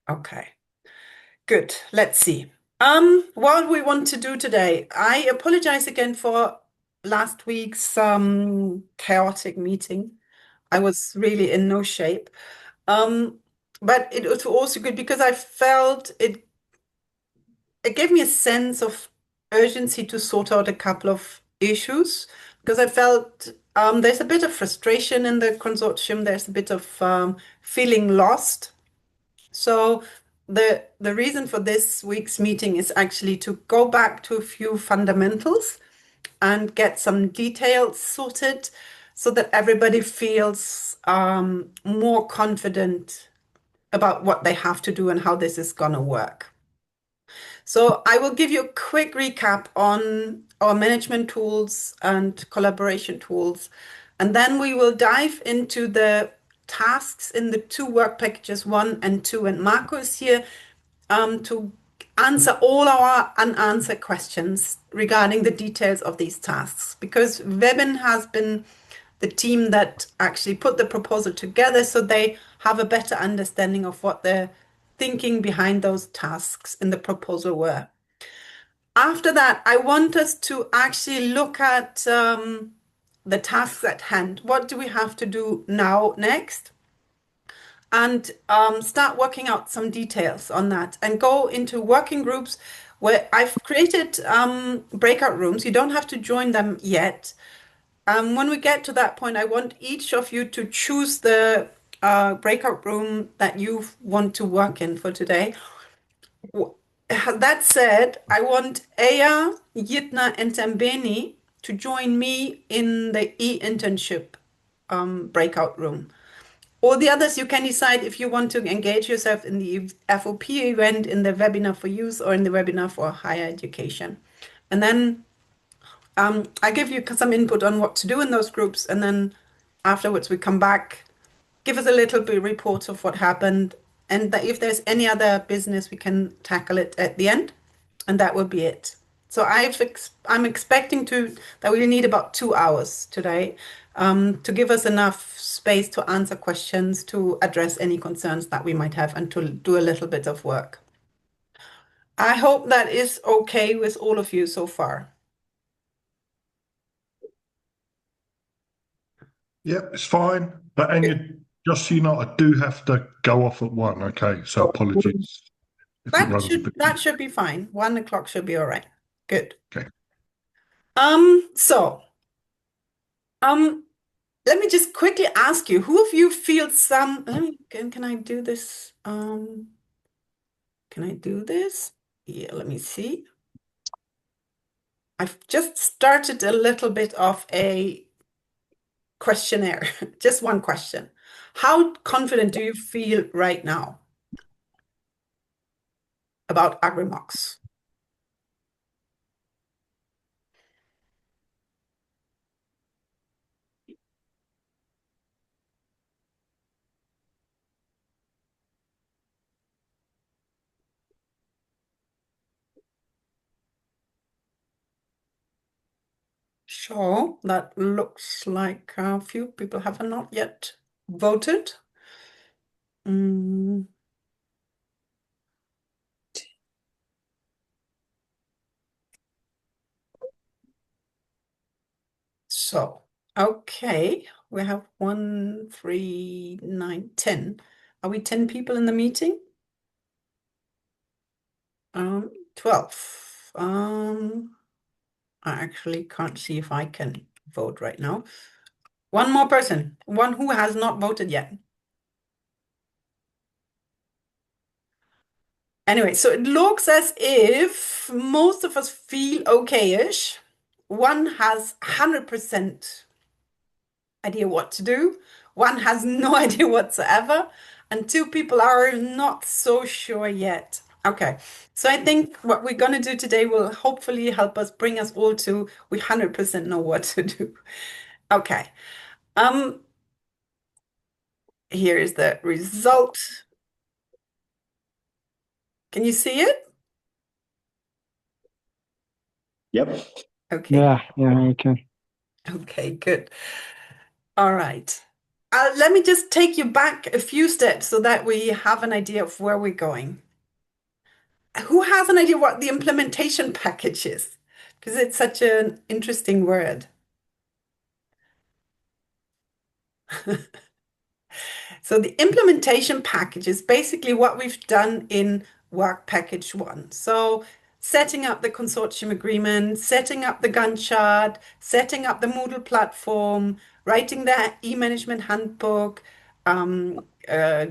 Okay, good. Let's see. What we want to do today, I apologize again for last week's chaotic meeting. I was really in no shape. Um, but it was also good because I felt it gave me a sense of urgency to sort out a couple of issues because I felt there's a bit of frustration in the consortium. There's a bit of feeling lost. So the reason for this week's meeting is actually to go back to a few fundamentals and get some details sorted so that everybody feels more confident about what they have to do and how this is going to work. So I will give you a quick recap on our management tools and collaboration tools, and then we will dive into the tasks in the two work packages, 1 and 2, and Marco is here to answer all our unanswered questions regarding the details of these tasks, because Webin has been the team that actually put the proposal together, so they have a better understanding of what the thinking behind those tasks in the proposal were. After that, I want us to actually look at the tasks at hand. What do we have to do now next? And start working out some details on that and go into working groups where I've created breakout rooms. You don't have to join them yet. When we get to that point, I want each of you to choose the breakout room that you want to work in for today. That said, I want Aya, Yitna, and Tambeni to join me in the e-internship breakout room. All the others, you can decide if you want to engage yourself in the FOP event, in the webinar for youth, or in the webinar for higher education. And then I give you some input on what to do in those groups, and then afterwards we come back, give us a little bit report of what happened, and that if there's any other business, we can tackle it at the end, and that will be it. So I'm expecting that we'll need about 2 hours today to give us enough space to answer questions, to address any concerns that we might have, and to do a little bit of work. I hope that is okay with all of you so far. Yep, it's fine. Just so you know, I do have to go off at 1. Okay, so apologies if it runs a bit. That should be fine. 1 o'clock should be all right. Good. Okay. So let me just quickly ask you, who of you feels some, can I do this? Can I do this? Yeah, let me see. I've just started a little bit of a questionnaire, just one question. How confident do you feel right now about Agrimocks? Sure, that looks like a few people have not yet voted. Mm. So, okay, we have 1, 3, 9, 10. Are we 10 people in the meeting? 12. I actually can't see if I can vote right now. One more person, one who has not voted yet. Anyway, so it looks as if most of us feel okay-ish. One has 100% idea what to do. One has no idea whatsoever. And 2 people are not so sure yet. Okay, so I think what we're going to do today will hopefully help us bring us all to we 100% know what to do. Okay, um, here is the result. Can you see it? Yep. Okay, Yeah, okay. okay, good. All right. Let me just take you back a few steps so that we have an idea of where we're going. Who has an idea what the implementation package is? Because it's such an interesting word. So the implementation package is basically what we've done in work package one. So setting up the consortium agreement, setting up the Gantt chart, setting up the Moodle platform, writing the e-management handbook, um, uh,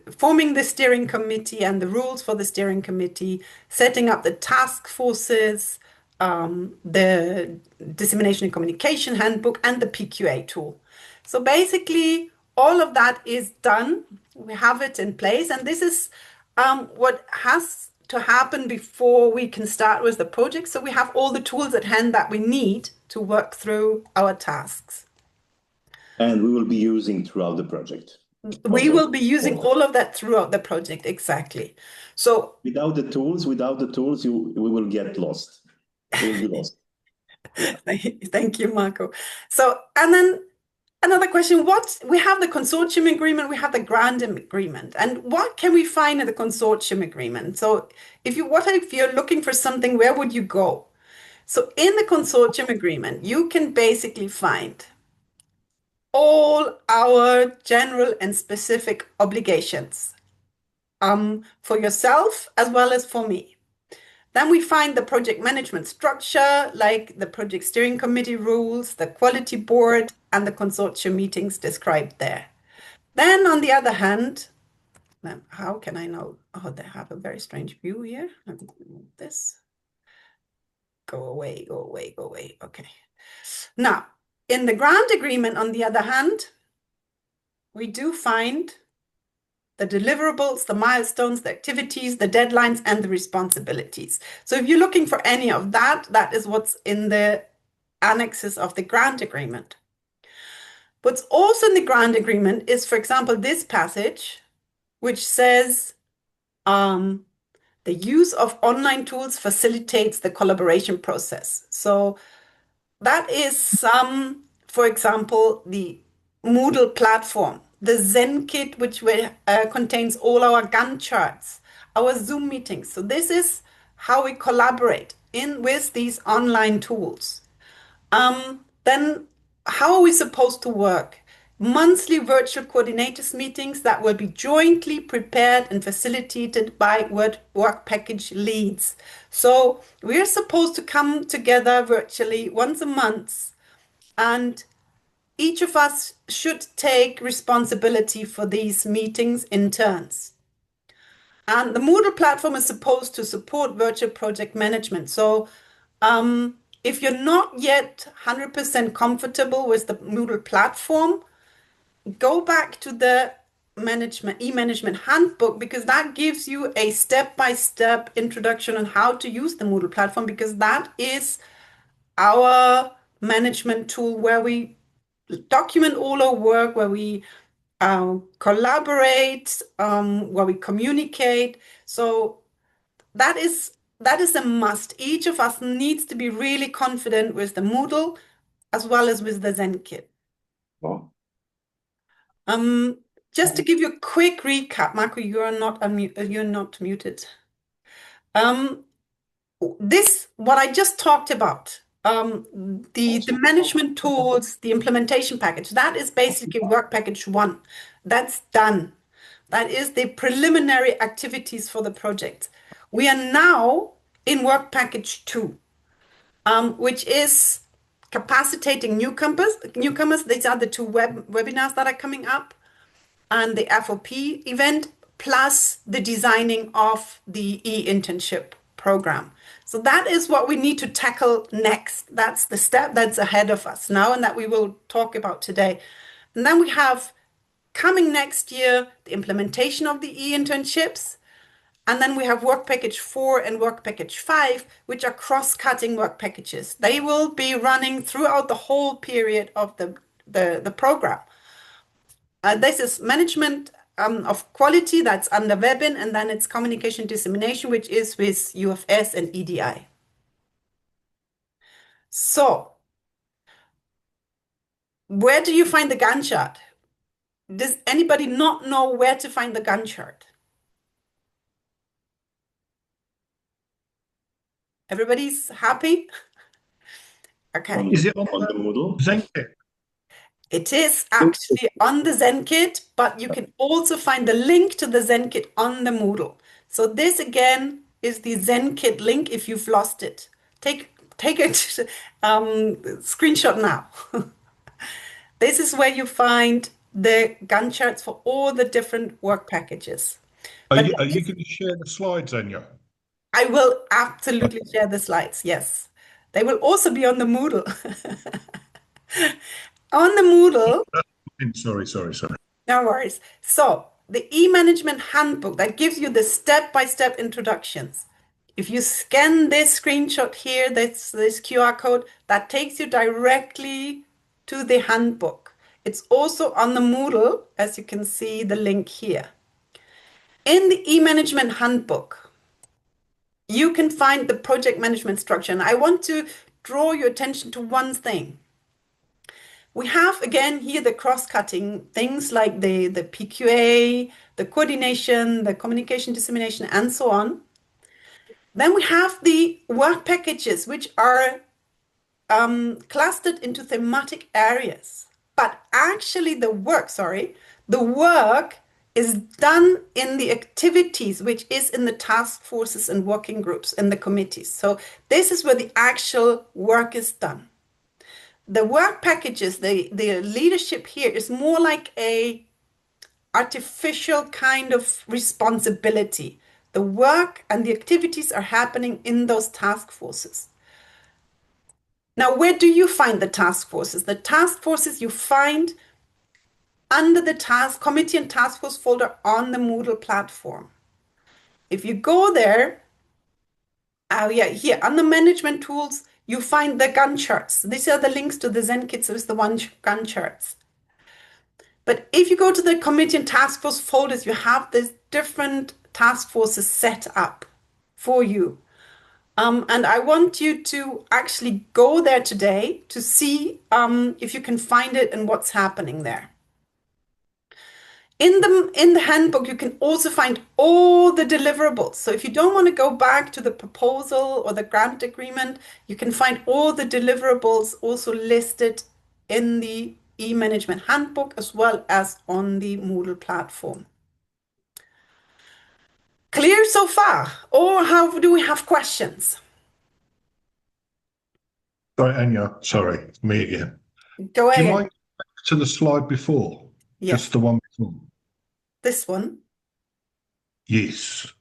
forming the steering committee and the rules for the steering committee, setting up the task forces, the dissemination and communication handbook, and the PQA tool. So basically, all of that is done. We have it in place, and this is what has to happen before we can start with the project. So we have all the tools at hand that we need to work through our tasks. And we will be using throughout the project. We will be using all of that throughout the project, exactly. So without the tools, we will get lost. We will be lost. Yeah. Thank you, Marco. So, and then another question, what we have the consortium agreement, we have the grant agreement, and what can we find in the consortium agreement? So if you're looking for something, where would you go? So in the consortium agreement, you can basically find all our general and specific obligations for yourself as well as for me. Then we find the project management structure, like the project steering committee rules, the quality board, and the consortium meetings described there. Then on the other hand, how can I know? Oh, they have a very strange view here. Let me move this. Go away, go away, go away. Okay. Now, in the grant agreement, on the other hand, we do find the deliverables, the milestones, the activities, the deadlines, and the responsibilities. So if you're looking for any of that, that is what's in the annexes of the grant agreement. What's also in the grant agreement is, for example, this passage, which says the use of online tools facilitates the collaboration process. So that is for example, the Moodle platform, the Zen kit, which contains all our Gantt charts, our Zoom meetings. So this is how we collaborate with these online tools. Then how are we supposed to work? Monthly virtual coordinators meetings that will be jointly prepared and facilitated by work package leads. So we're supposed to come together virtually once a month, and each of us should take responsibility for these meetings in turns. And the Moodle platform is supposed to support virtual project management. So if you're not yet 100% comfortable with the Moodle platform, go back to the e-management handbook, because that gives you a step-by-step introduction on how to use the Moodle platform, because that is our management tool where we document all our work, where we collaborate, where we communicate. So that is a must. Each of us needs to be really confident with the Moodle as well as with the ZenKit. Oh. Just to give you a quick recap, Marco, you're not muted. What I just talked about, the management tools, the implementation package, that is basically work package one. That's done. That is the preliminary activities for the project. We are now in work package two, which is capacitating newcomers. These are the two webinars that are coming up, and the FOP event, plus the designing of the e-internship program. So that is what we need to tackle next. That's the step that's ahead of us now, and that we will talk about today. And then we have coming next year the implementation of the e-internships. And then we have work package 4 and work package 5, which are cross-cutting work packages. They will be running throughout the whole period of the program. This is management of quality, that's under Webin, and then it's communication dissemination, which is with UFS and EDI. So, where do you find the Gantt chart? Does anybody not know where to find the Gantt chart? Everybody's happy? Okay. Is it on On the the Moodle? Zenket? It is actually on the ZenKit, but you can also find the link to the ZenKit on the Moodle. So this again is the ZenKit link if you've lost it. Take it, screenshot now. This is where you find the Gantt charts for all the different work packages. But Are you going to share the slides, Anya? I will absolutely share the slides, yes. They will also be on the Moodle. On the Moodle, Sorry. no worries. So, the e-management handbook that gives you the step-by-step introductions. If you scan this screenshot here, this QR code, that takes you directly to the handbook. It's also on the Moodle, as you can see the link here. In the e-management handbook, you can find the project management structure. And I want to draw your attention to one thing. We have again here the cross-cutting things like the PQA, the coordination, the communication dissemination, and so on. Then we have the work packages, which are clustered into thematic areas. But actually the work is done in the activities, which is in the task forces and working groups and the committees. So this is where the actual work is done. The work packages, the leadership here is more like a artificial kind of responsibility. The work and the activities are happening in those task forces. Now, where do you find the task forces? The task forces you find under the task committee and task force folder on the Moodle platform. If you go there, here under management tools, you find the Gantt charts. These are the links to the ZenKit, so it's the one Gantt charts. But if you go to the committee and task force folders, you have these different task forces set up for you. And I want you to actually go there today to see if you can find it and what's happening there. In the handbook, you can also find all the deliverables. So if you don't want to go back to the proposal or the grant agreement, you can find all the deliverables also listed in the e-management handbook as well as on the Moodle platform. Clear so far? Or how do we have questions? Sorry, Anya. Sorry, me again. Go Do you ahead. mind back to the slide before? Yes. Just the one before. This one? Yes.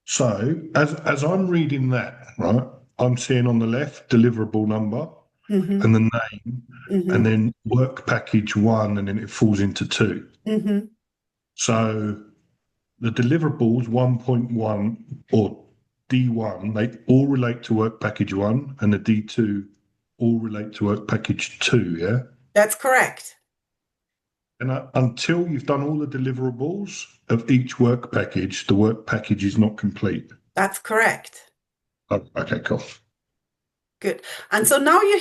So as I'm reading that, right, I'm seeing on the left deliverable number Mm-hmm. and the name, Mm-hmm. and then work package 1, and then it falls into 2. Mm-hmm. So the deliverables 1.1 or D1, they all relate to work package 1, and the D2 all relate to work package 2, yeah? That's correct. And until you've done all the deliverables of each work package, the work package is not complete. That's correct. Oh, okay, cool. Good. And so now you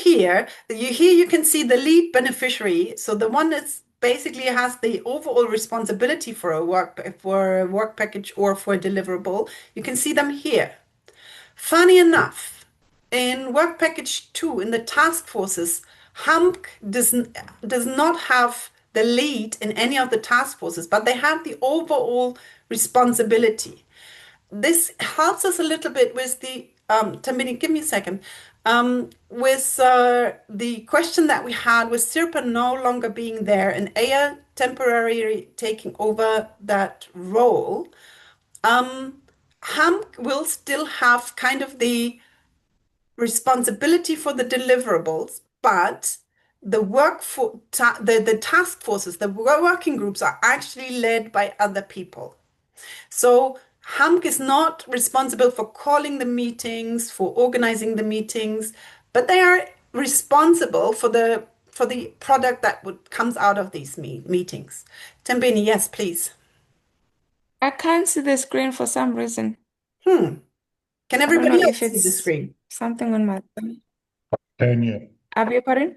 can see the lead beneficiary. So the one that's basically has the overall responsibility for a work package or for a deliverable. You can see them here. Funny enough, in work package 2, in the task forces, HAMK does not have the lead in any of the task forces, but they have the overall responsibility. This helps us a little bit with the, Tambini, give me a second, with the question that we had with Sirpa no longer being there and Aya temporarily taking over that role. Ham will still have kind of the responsibility for the deliverables, but the the task forces, the working groups are actually led by other people. So HAMK is not responsible for calling the meetings, for organizing the meetings, but they are responsible for the product that comes out of these meetings. Tambini, yes, please. I can't see the screen for some reason. Can I don't know everybody else if see the it's screen? something on my phone. Anya. Have you, pardon?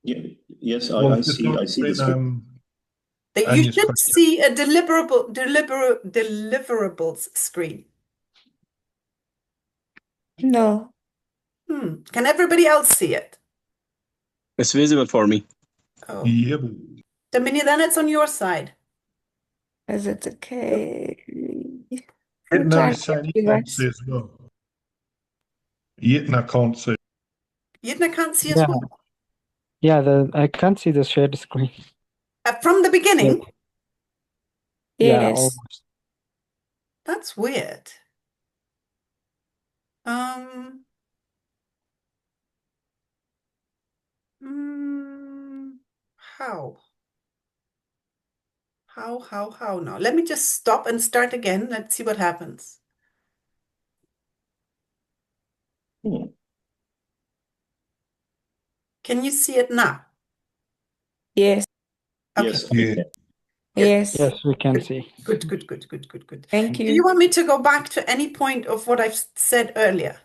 Yeah, yes, Well, I just see the screen. That you Anya's should question. see a deliverables screen. No. Can everybody else see it? It's visible for me. Oh, Yeah. Dominic, then it's on your side. Is it okay? Yetna Try is saying he give can't us. see as well. Yetna can't see. Yidna can't see as Yeah, well. I can't see the shared screen. From the beginning? Yeah, Yes. almost. That's weird. Um, how? How? Now, let me just stop and start again. Let's see what happens. Hmm. Can you see it now? Yes. Okay, Yes, Yeah. good. Yes. Yes, we can Good. see. Good. Thank Do you you. want me to go back to any point of what I've said earlier?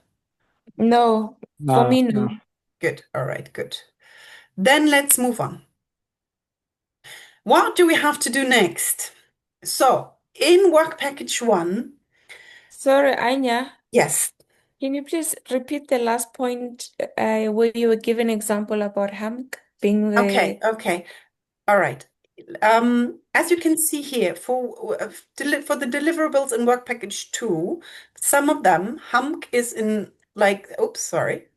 No. For me, no. No. Good. All right, good. Then let's move on. What do we have to do next? So, in work package 1, Sorry, Anya. yes. Can you please repeat the last point where you were giving example about Hamk being the Okay. All right. As you can see here, for the deliverables in work package 2, some of them, Humk is in oops, sorry.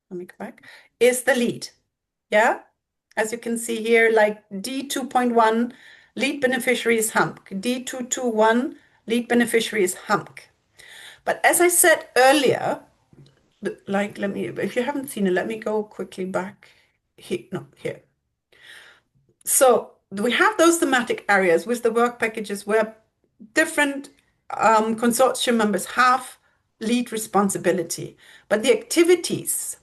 Let me go back. Is the lead. Yeah? As you can see here, like D2.1, lead beneficiary is Humk. D221, lead beneficiary is Humk. But as I said earlier, if you haven't seen it, let me go quickly back here. No, here. So we have those thematic areas with the work packages where different consortium members have lead responsibility, but the activities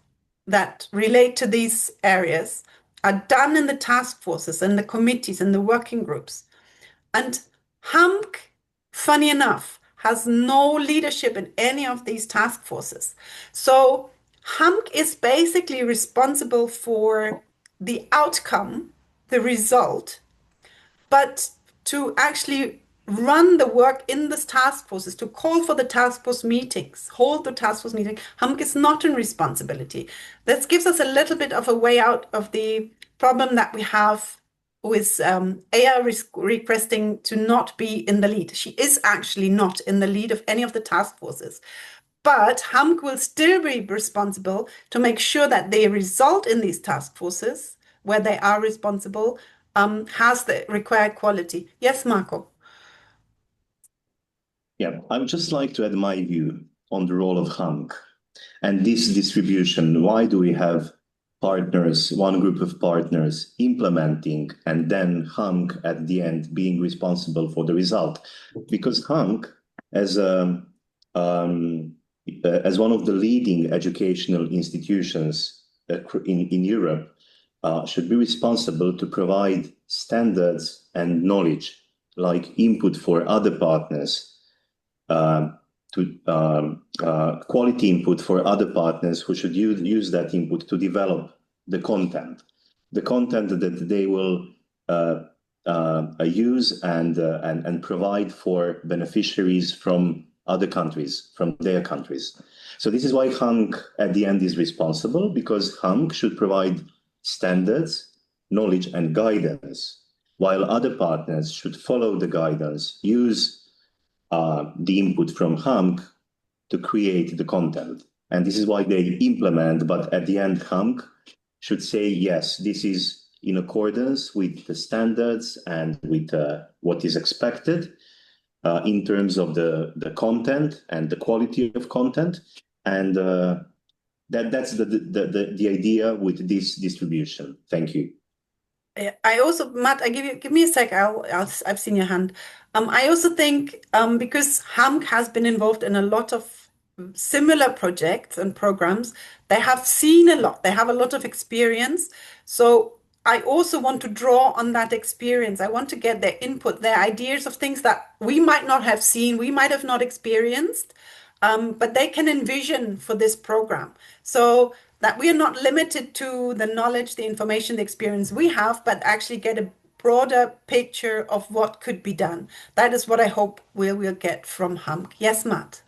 that relate to these areas are done in the task forces and the committees and the working groups. And HAMC, funny enough, has no leadership in any of these task forces. So HAMC is basically responsible for the outcome, the result, but to actually run the work in the task forces, to call for the task force meetings, hold the task force meeting, HAMC is not in responsibility. This gives us a little bit of a way out of the problem that we have with Aya requesting to not be in the lead. She is actually not in the lead of any of the task forces. But HAMC will still be responsible to make sure that they result in these task forces where they are responsible, has the required quality. Yes, Marco. Yeah, I would just like to add my view on the role of HAMC and this distribution. Why do we have partners, one group of partners implementing, and then HAMC at the end being responsible for the result? Because HAMC, as one of the leading educational institutions in Europe, should be responsible to provide standards and knowledge, like input for other partners, quality input for other partners who should use that input to develop the content that they will use and provide for beneficiaries from other countries, from their countries. So this is why HANC at the end is responsible, because HANC should provide standards, knowledge, and guidance, while other partners should follow the guidance, use the input from HAMC to create the content. And this is why they implement, but at the end, HAMC should say, yes, this is in accordance with the standards and with what is expected in terms of the content and the quality of content. And that's the idea with this distribution. Thank you. I also, Matt, give me a sec. I've seen your hand. I also think because HAMC has been involved in a lot of similar projects and programs, they have seen a lot. They have a lot of experience. So I also want to draw on that experience. I want to get their input, their ideas of things that we might not have seen, we might have not experienced, but they can envision for this program. So that we are not limited to the knowledge, the information, the experience we have, but actually get a broader picture of what could be done. That is what I hope we will get from Hamk. Yes, Matt.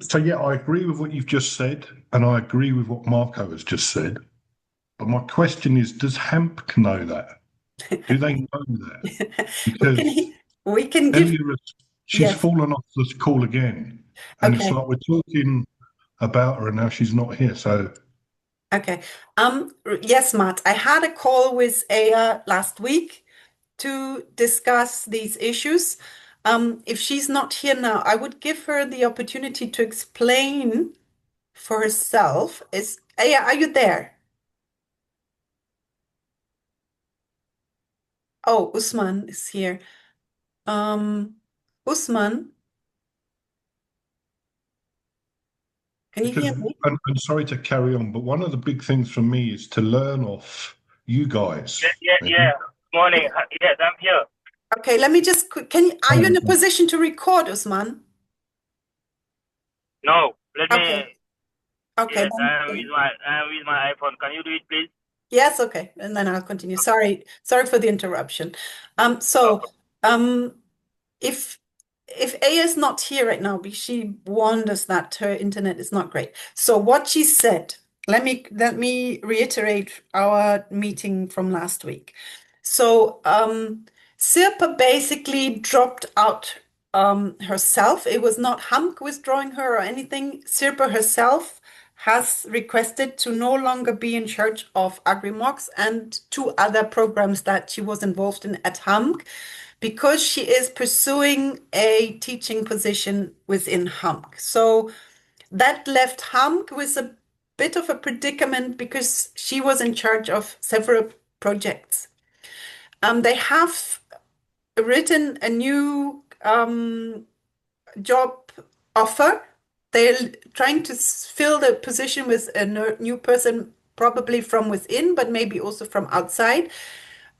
So yeah, I agree with what you've just said, and I agree with what Marco has just said. But my question is, does HAMP know that? Do they know that? We Because can give, Elia, she's yes. fallen off this call again, and it's Okay. like we're talking about her, and now she's not here. So Okay. Yes, Matt. I had a call with Aya last week to discuss these issues. If she's not here now, I would give her the opportunity to explain for herself. Is Aya, are you there? Oh, Usman is here. Usman, can you because, hear me? and sorry to carry on, but one of the big things for me is to learn off you guys. Yeah. Morning. Yes, I'm here. Okay, let me just, are you in a position to record, Usman? No, let me. Okay, okay, Yes, I am with my iPhone. Can you do it, please? yes, okay, and then I'll continue. Sorry for the interruption. Okay. Um, if A is not here right now, because she warned us that her internet is not great. So what she said, let me reiterate our meeting from last week. So Sirpa basically dropped out herself. It was not Hamk withdrawing her or anything. Sirpa herself has requested to no longer be in charge of Agrimocks and two other programs that she was involved in at Hamk, because she is pursuing a teaching position within Hamk. So that left Hamk with a bit of a predicament because she was in charge of several projects. They have written a new job offer. They're trying to fill the position with a new person, probably from within, but maybe also from outside.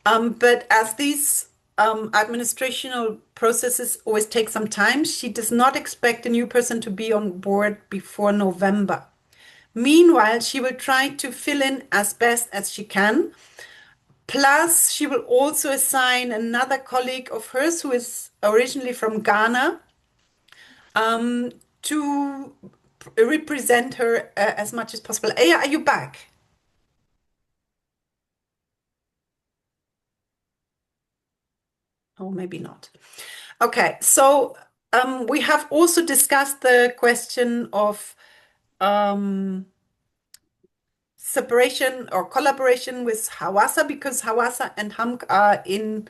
But as these administrational processes always take some time, she does not expect a new person to be on board before November. Meanwhile, she will try to fill in as best as she can. Plus, she will also assign another colleague of hers who is originally from Ghana to represent her as much as possible. Aya, are you back? Oh, maybe not. Okay, so we have also discussed the question of separation or collaboration with Hawassa, because Hawassa and Hamk are in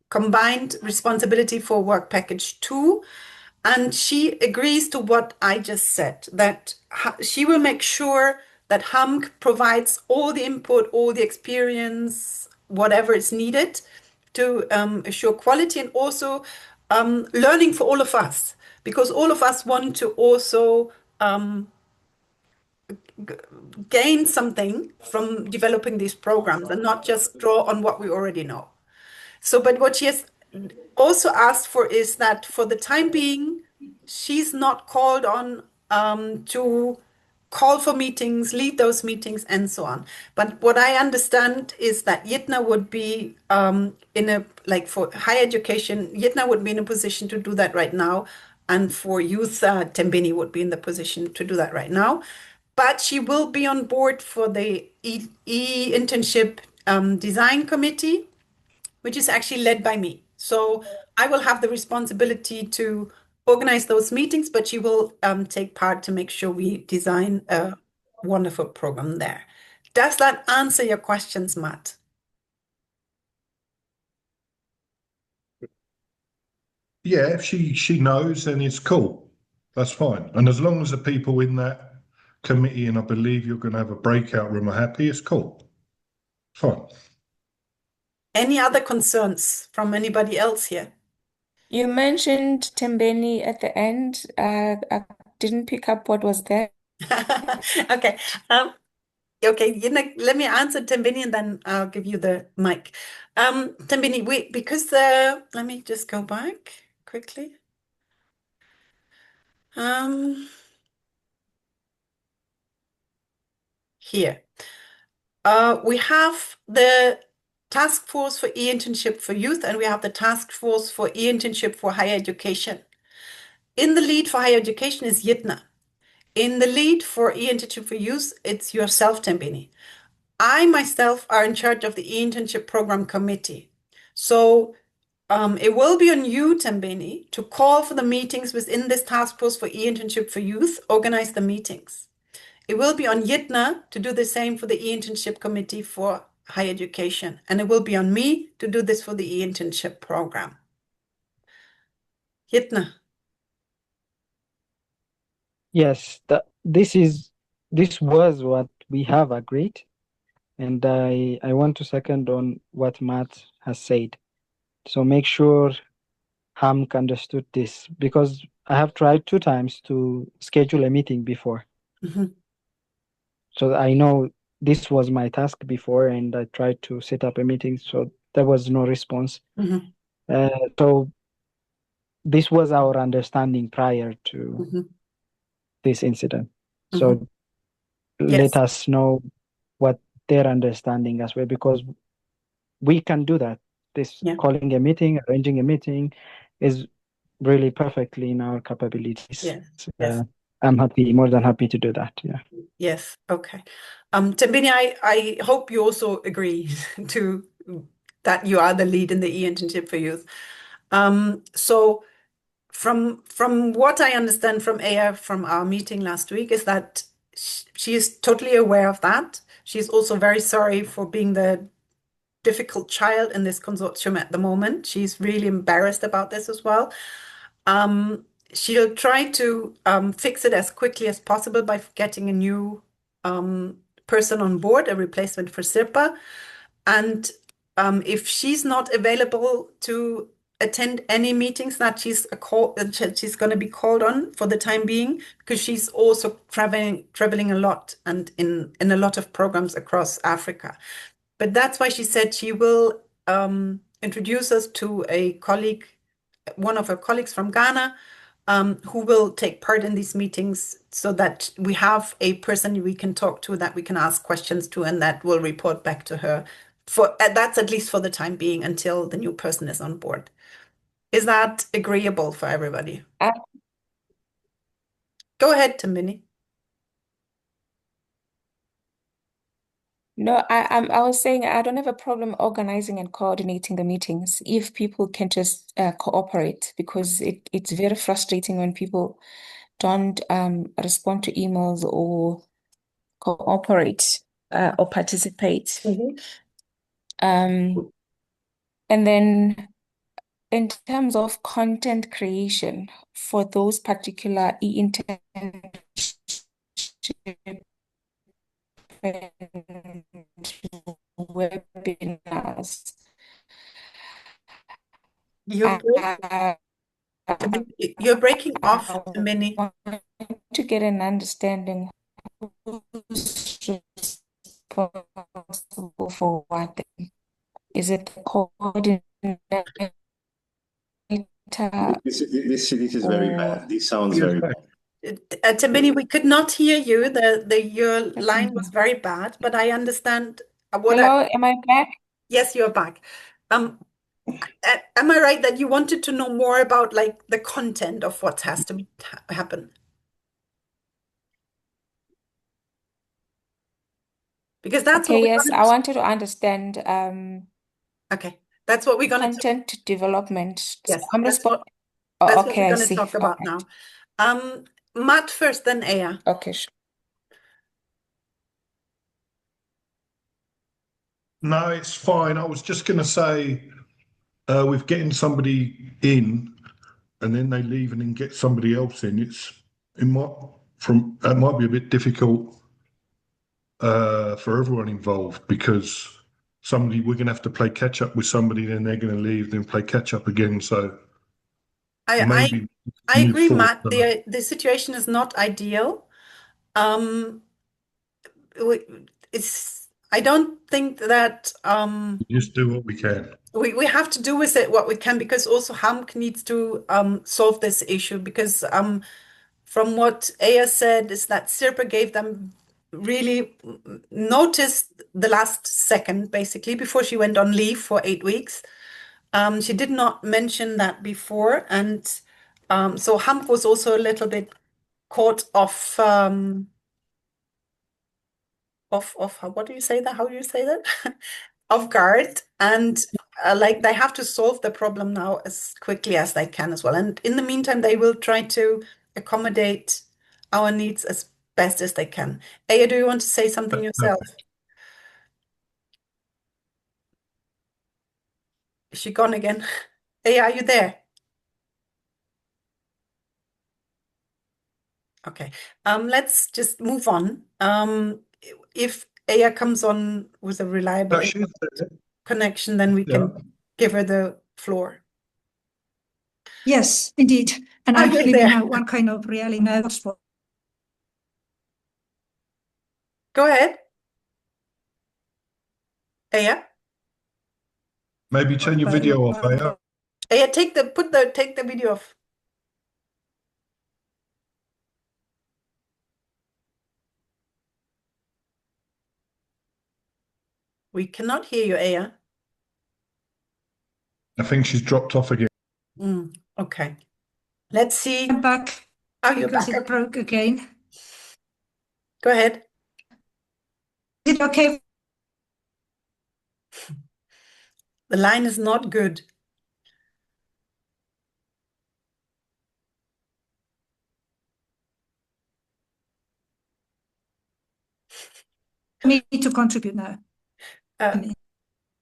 combined responsibility for work package 2. And she agrees to what I just said, that she will make sure that Hamk provides all the input, all the experience, whatever is needed to assure quality, and also learning for all of us, because all of us want to also gain something from developing these programs and not just draw on what we already know. So, but what she has also asked for is that for the time being, she's not called on to call for meetings, lead those meetings, and so on. But what I understand is that Yitna would be in a, like for higher education, Yitna would be in a position to do that right now. And for youth, Tembini would be in the position to do that right now. But she will be on board for the internship design committee, which is actually led by me. So I will have the responsibility to organize those meetings, but she will take part to make sure we design a wonderful program there. Does that answer your questions, Matt? yeah, if she knows, then it's cool. That's fine. And as long as the people in that committee, and I believe you're going to have a breakout room, are happy, it's cool. Fine. Any other concerns from anybody else here? You mentioned Tembeni at the end. I didn't pick up what was there. Okay. Okay, let me answer Tembini and then I'll give you the mic. Tembini, let me just go back quickly. Here. We have the task force for e-internship for youth, and we have the task force for e-internship for higher education. In the lead for higher education is Yitna. In the lead for e-internship for youth, it's yourself, Tembini. I myself are in charge of the e-internship program committee. So it will be on you, Tembini, to call for the meetings within this task force for e-internship for youth, organize the meetings. It will be on Yitna to do the same for the e-internship committee for higher education. And it will be on me to do this for the e-internship program. Yitna. Yes, this was what we have agreed, and I want to second on what Matt has said. So make sure Hamk understood this, because I have tried 2 times to schedule a meeting before. Mhm. So I know this was my task before, and I tried to set up a meeting, so there was no response. Mhm. So this was our understanding prior to Mhm. this incident. Mhm. So let Yes. us know what their understanding as well, because we can do that. This Yeah. calling a meeting, arranging a meeting is really perfectly in our capabilities. Yes. Yes. I'm happy, more than happy to do that. Yeah. Yes. Okay. Tembini, I hope you also agree to that you are the lead in the e-internship for youth. So from what I understand from Aya from our meeting last week is that she is totally aware of that. She's also very sorry for being the difficult child in this consortium at the moment. She's really embarrassed about this as well. She'll try to fix it as quickly as possible by getting a new person on board, a replacement for Sirpa. And if she's not available to attend any meetings that she's going to be called on for the time being, because she's also traveling a lot and in a lot of programs across Africa. But that's why she said she will introduce us to a colleague, one of her colleagues from Ghana, who will take part in these meetings so that we have a person we can talk to, that we can ask questions to, and that will report back to her. That's at least for the time being until the new person is on board. Is that agreeable for everybody? Uh, Go ahead, Tambini. No, I was saying I don't have a problem organizing and coordinating the meetings if people can just cooperate, because it's very frustrating when people don't respond to emails or cooperate or participate. Um, and then in terms of content creation for those particular e-internship and webinars, You're break, I you're breaking off, I Tambini. want to get an understanding who's responsible for what. Is it the coordinator This is very or bad. This sounds very bad. Tambini, we could not hear you. Your line was very bad, but I understand hello, am I back? Yes, you're back. Um, am I right that you wanted to know more about like the content of what has to happen? Because that's what Okay, we're yes, gonna I wanted to understand okay. That's what we're gonna content development. So yes, I'm that's responsible. what Oh, that's what okay, we're I gonna see. talk All about right. now. Matt first, then Aya. Okay, sure. No, it's fine. I was just going to say, with getting somebody in and then they leave and then get somebody else in, it might be a bit difficult for everyone involved, because we're going to have to play catch up with somebody, then they're going to leave, then play catch up again. So I maybe I move agree, forward. Matt. The situation is not ideal. Um, it's I don't think that Just do what we can. we have to do with it what we can, because also Hamk needs to solve this issue, because from what Aya said is that Sirpa gave them really noticed the last second, basically, before she went on leave for 8 weeks. She did not mention that before, and so Hump was also a little bit caught off what do you say that? How do you say that? Off guard, and like they have to solve the problem now as quickly as they can as well. And in the meantime, they will try to accommodate our needs as best as they can. Aya, do you want to say something That's yourself? perfect. Is she gone again? Aya, are you there? Okay. Let's just move on. If Aya comes on with a reliable No, she's there. connection, then we Yeah. can give her the floor. Yes, indeed. And Are you actually, there? we have one kind of really nervous spot. Go ahead. Aya. Maybe turn your video off, Aya. Aya, take the video off. We cannot hear you, Aya. I think she's dropped off again. Okay. Let's see. I'm back Oh, you're because back. it Okay. broke again. Go ahead. Is it okay The line is not good. for me to contribute now? Uh,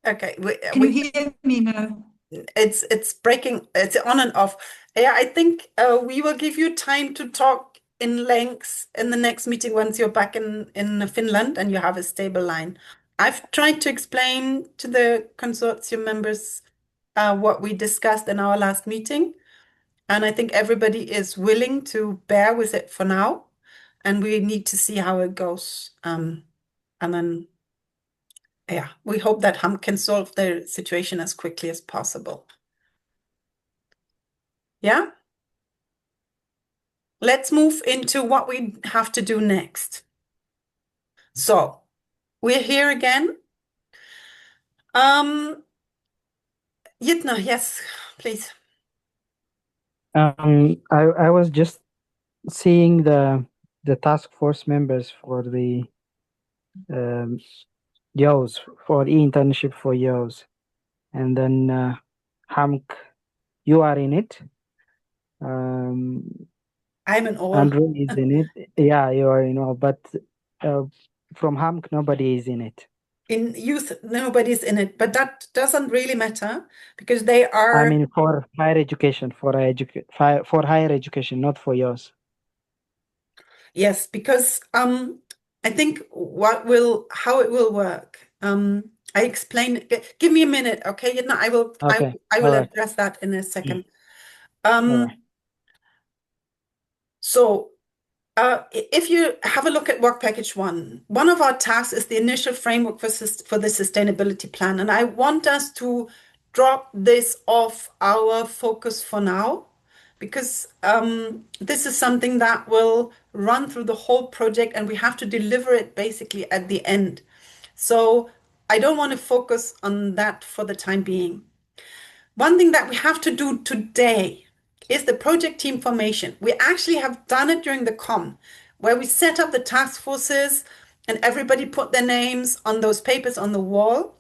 okay. Can you hear me now? It's breaking. It's on and off. Yeah, I think we will give you time to talk in length in the next meeting once you're back in Finland and you have a stable line. I've tried to explain to the consortium members what we discussed in our last meeting, and I think everybody is willing to bear with it for now, and we need to see how it goes. And then, yeah, we hope that HAM can solve the situation as quickly as possible. Yeah? Let's move into what we have to do next. So we're here again. Jitna, yes, please. I was just seeing the task force members for the YOS, for e-internship for YOS, and then Hamk, you are in it. I'm in all. Andrew is in it. Yeah, you are in all, but from Hamk, nobody is in it. In youth, nobody's in it, but that doesn't really matter because they are. I mean, for higher education, for higher education, not for yours. Yes, because I think how it will work. I explain. Give me a minute, okay? Jitna, I will Okay. I will All right. address that in a second. All right. So if you have a look at work package one of our tasks is the initial framework for the sustainability plan. And I want us to drop this off our focus for now, because this is something that will run through the whole project and we have to deliver it basically at the end. So I don't want to focus on that for the time being. One thing that we have to do today is the project team formation. We actually have done it during the COM, where we set up the task forces and everybody put their names on those papers on the wall.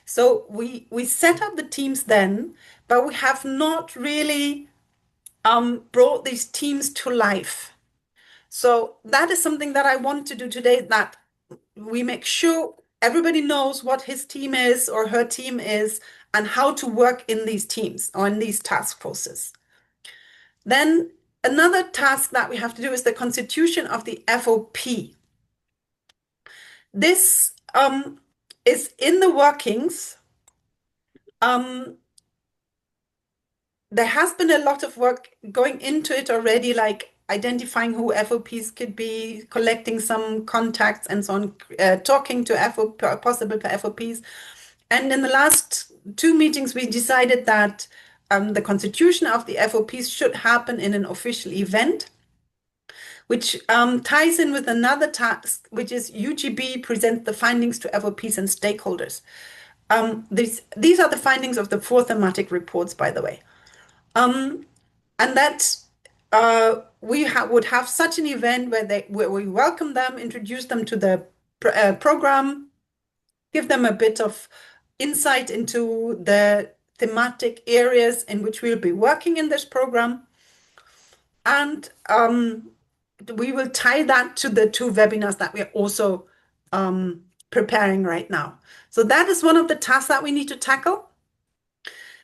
So we set up the teams then, but we have not really brought these teams to life. So that is something that I want to do today, that we make sure everybody knows what his team is or her team is and how to work in these teams or in these task forces. Then another task that we have to do is the constitution of the FOP. This is in the workings. There has been a lot of work going into it already, like identifying who FOPs could be, collecting some contacts and so on, talking to possible FOPs. And in the last 2 meetings, we decided that the constitution of the FOPs should happen in an official event, which ties in with another task, which is UGB presents the findings to FOPs and stakeholders. These are the findings of the four thematic reports, by the way. And that we would have such an event where we welcome them, introduce them to the program, give them a bit of insight into the thematic areas in which we'll be working in this program. And we will tie that to the two webinars that we're also preparing right now. So that is one of the tasks that we need to tackle.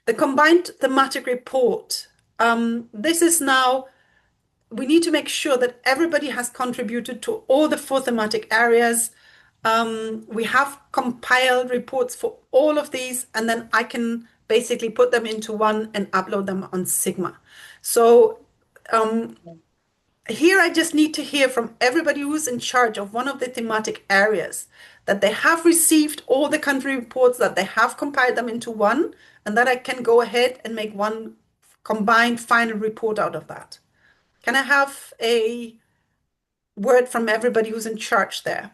The combined thematic report. This is now, we need to make sure that everybody has contributed to all the four thematic areas. We have compiled reports for all of these, and then I can basically put them into one and upload them on Sigma. So here I just need to hear from everybody who's in charge of one of the thematic areas that they have received all the country reports, that they have compiled them into one, and that I can go ahead and make one combined final report out of that. Can I have a word from everybody who's in charge there?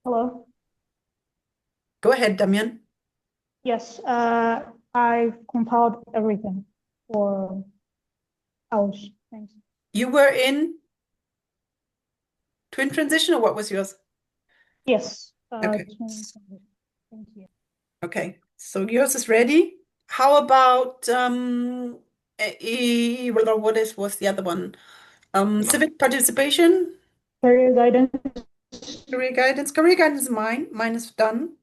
Hello. Go ahead, Damian. Yes, I've compiled everything for ours. Thanks. You were in twin transition, or what was yours? Yes. Okay. Thank you. Okay, so yours is ready. How about what's the other one? Civic participation, Career guidance. career guidance. Career guidance is mine. Mine is done.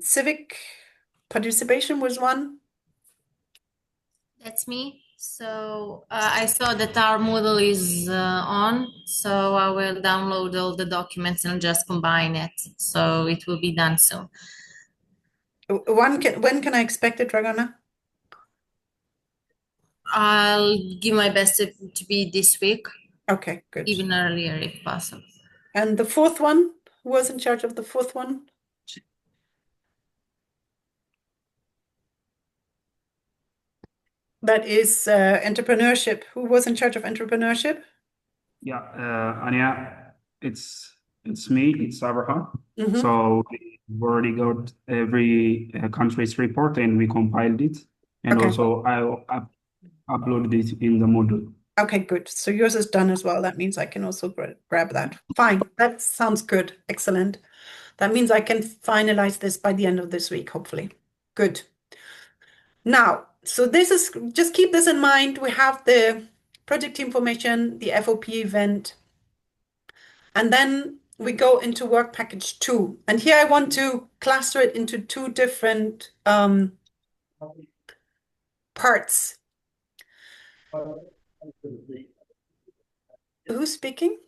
Civic participation was one. That's me. So I saw that our model is on, so I will download all the documents and just combine it. So it will be done soon. When can I expect it, Dragana? I'll give my best to be this week, Okay, good. even earlier if possible. And the fourth one? Who was in charge of the fourth one? That is entrepreneurship. Who was in charge of entrepreneurship? Yeah, Anya, it's me, it's Abraham. Mhm. So we've already got every country's report and we compiled it. And Okay. also I uploaded it in the module. Okay, good. So yours is done as well. That means I can also grab that. Fine. That sounds good. Excellent. That means I can finalize this by the end of this week, hopefully. Good. Now, so this is, just keep this in mind. We have the project information, the FOP event, and then we go into work package 2. And here I want to cluster it into two different parts. Who's speaking?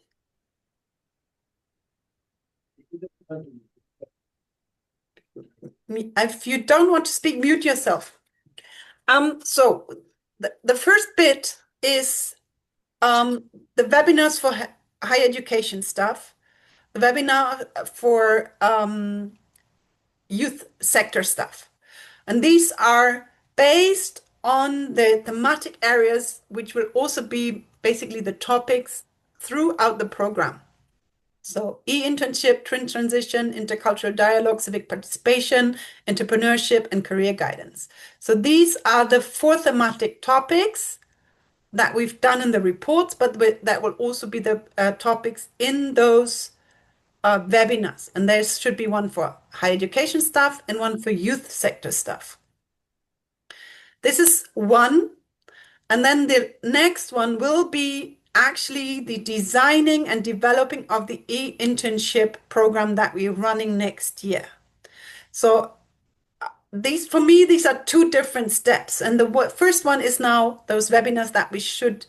If you don't want to speak, mute yourself. So the first bit is the webinars for higher education stuff, the webinar for youth sector stuff. And these are based on the thematic areas, which will also be basically the topics throughout the program. So e-internship, twin transition, intercultural dialogue, civic participation, entrepreneurship, and career guidance. So these are the four thematic topics that we've done in the reports, but that will also be the topics in those webinars. And there should be one for higher education stuff and one for youth sector stuff. This is one. And then the next one will be actually the designing and developing of the e-internship program that we're running next year. So these, for me, these are two different steps. And the first one is now those webinars that we should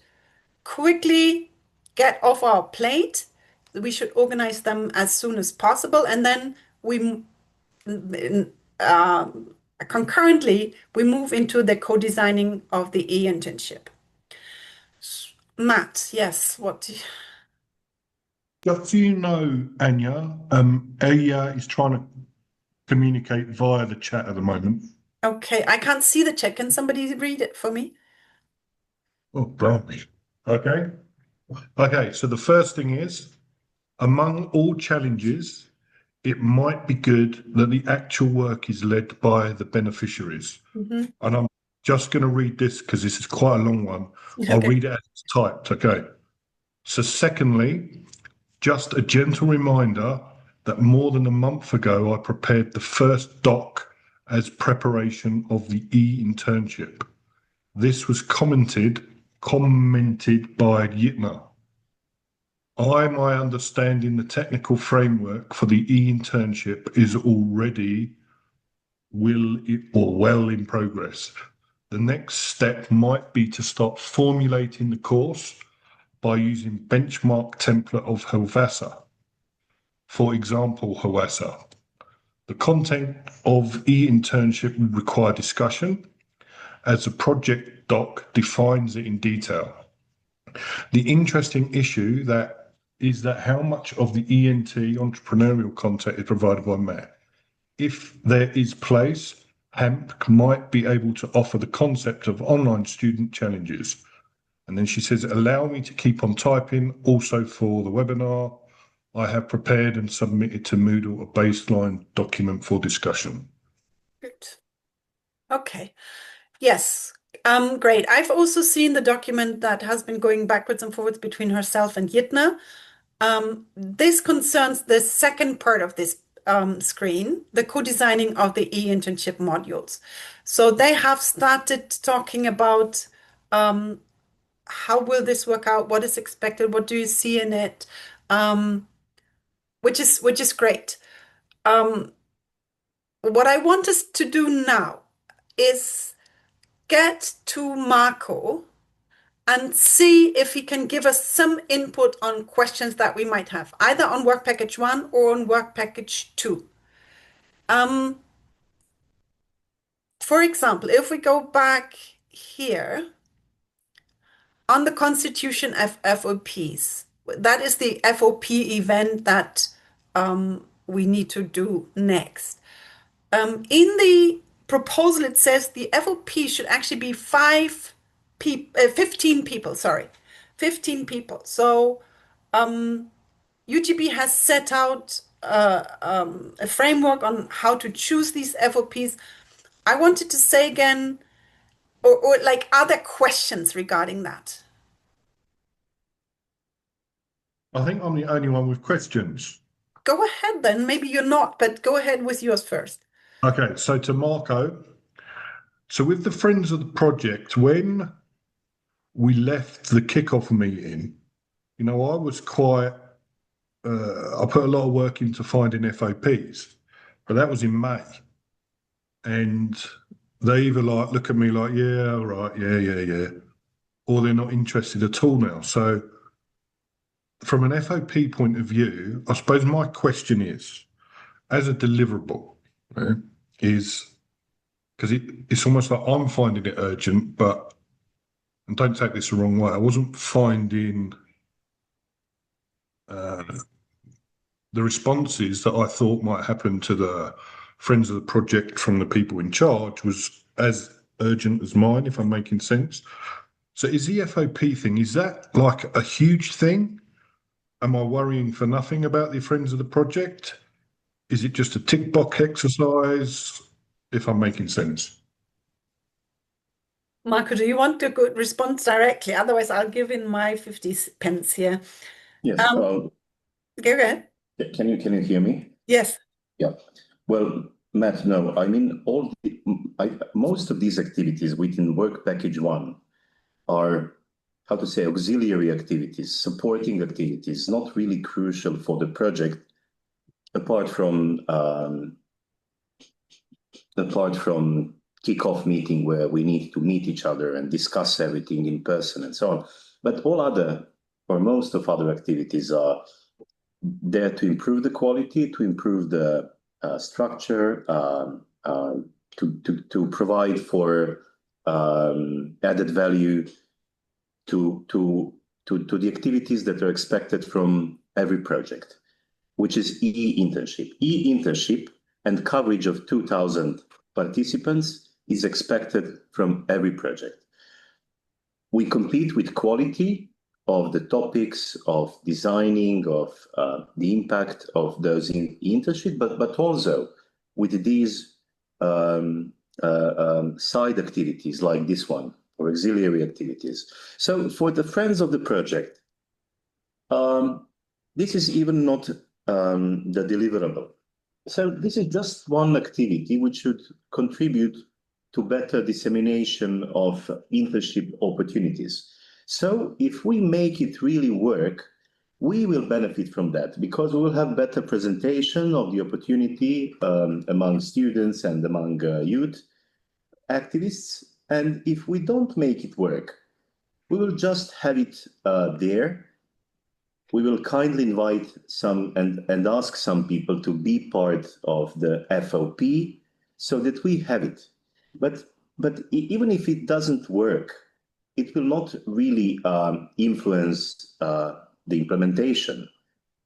quickly get off our plate. We should organize them as soon as possible. And then we concurrently, we move into the co-designing of the e-internship. Matt, yes, what? Just so you know, Anya, Aya is trying to communicate via the chat at the moment. Okay, I can't see the chat. Can somebody read it for me? Oh, blimey. Okay. Okay, so the first thing is, among all challenges, it might be good that the actual work is led by the beneficiaries. Mm-hmm. And I'm just going to read this because this is quite a long one. I'll Okay. read it as it's typed. Okay. So, secondly, just a gentle reminder that more than a month ago, I prepared the first doc as preparation of the e-internship. This was commented by Yitna. My understanding the technical framework for the e-internship is already well in progress. The next step might be to start formulating the course by using benchmark template of Havasa. For example, Havasa. The content of e-internship will require discussion as the project doc defines it in detail. The interesting issue is that how much of the ENT entrepreneurial content is provided by Matt. If there is place, HAMP might be able to offer the concept of online student challenges. And then she says, allow me to keep on typing. Also for the webinar, I have prepared and submitted to Moodle a baseline document for discussion. Good. Okay. Yes. Great. I've also seen the document that has been going backwards and forwards between herself and Yitna. This concerns the second part of this screen, the co-designing of the e-internship modules. So they have started talking about how will this work out? What is expected? What do you see in it? Which is great. What I want us to do now is get to Marco and see if he can give us some input on questions that we might have, either on work package 1 or on work package 2. For example, if we go back here on the Constitution FOPs, that is the FOP event that we need to do next. In the proposal, it says the FOP should actually be 15 people, sorry, 15 people. So UGB has set out a framework on how to choose these FOPs. I wanted to say again, or like other questions regarding that. I think I'm the only one with questions. Go ahead then. Maybe you're not, but go ahead with yours first. Okay, so to Marco, so with the Friends of the Project, when we left the kickoff meeting, I was quite, I put a lot of work into finding FOPs, but that was in May. And they either look at me like, yeah, all right, yeah, or they're not interested at all now. So from an FOP point of view, I suppose my question is, as a deliverable, is because it's almost like I'm finding it urgent, but and don't take this the wrong way, I wasn't finding the responses that I thought might happen to the Friends of the Project from the people in charge was as urgent as mine, if I'm making sense. So is the FOP thing, is that like a huge thing? Am I worrying for nothing about the Friends of the Project? Is it just a tick box exercise, if I'm making sense? Marco, do you want to go respond directly? Otherwise, I'll give in my 50 pence here. Yes. Go ahead. Can you hear me? Yes. Yeah. Well, Matt, no, I mean, most of these activities within work package 1 are, how to say, auxiliary activities, supporting activities, not really crucial for the project, apart from kickoff meeting where we need to meet each other and discuss everything in person and so on. But all other, or most of other activities are there to improve the quality, to improve the structure, to provide for added value to the activities that are expected from every project, which is e-internship. E-internship and coverage of 2,000 participants is expected from every project. We compete with quality of the topics, of designing, of the impact of those in internship, but also with these side activities like this one, or auxiliary activities. So for the friends of the project, this is even not the deliverable. So this is just one activity which should contribute to better dissemination of internship opportunities. So if we make it really work, we will benefit from that because we will have better presentation of the opportunity among students and among youth activists. And if we don't make it work, we will just have it there. We will kindly invite some and ask some people to be part of the FOP so that we have it. But even if it doesn't work, it will not really influence the implementation.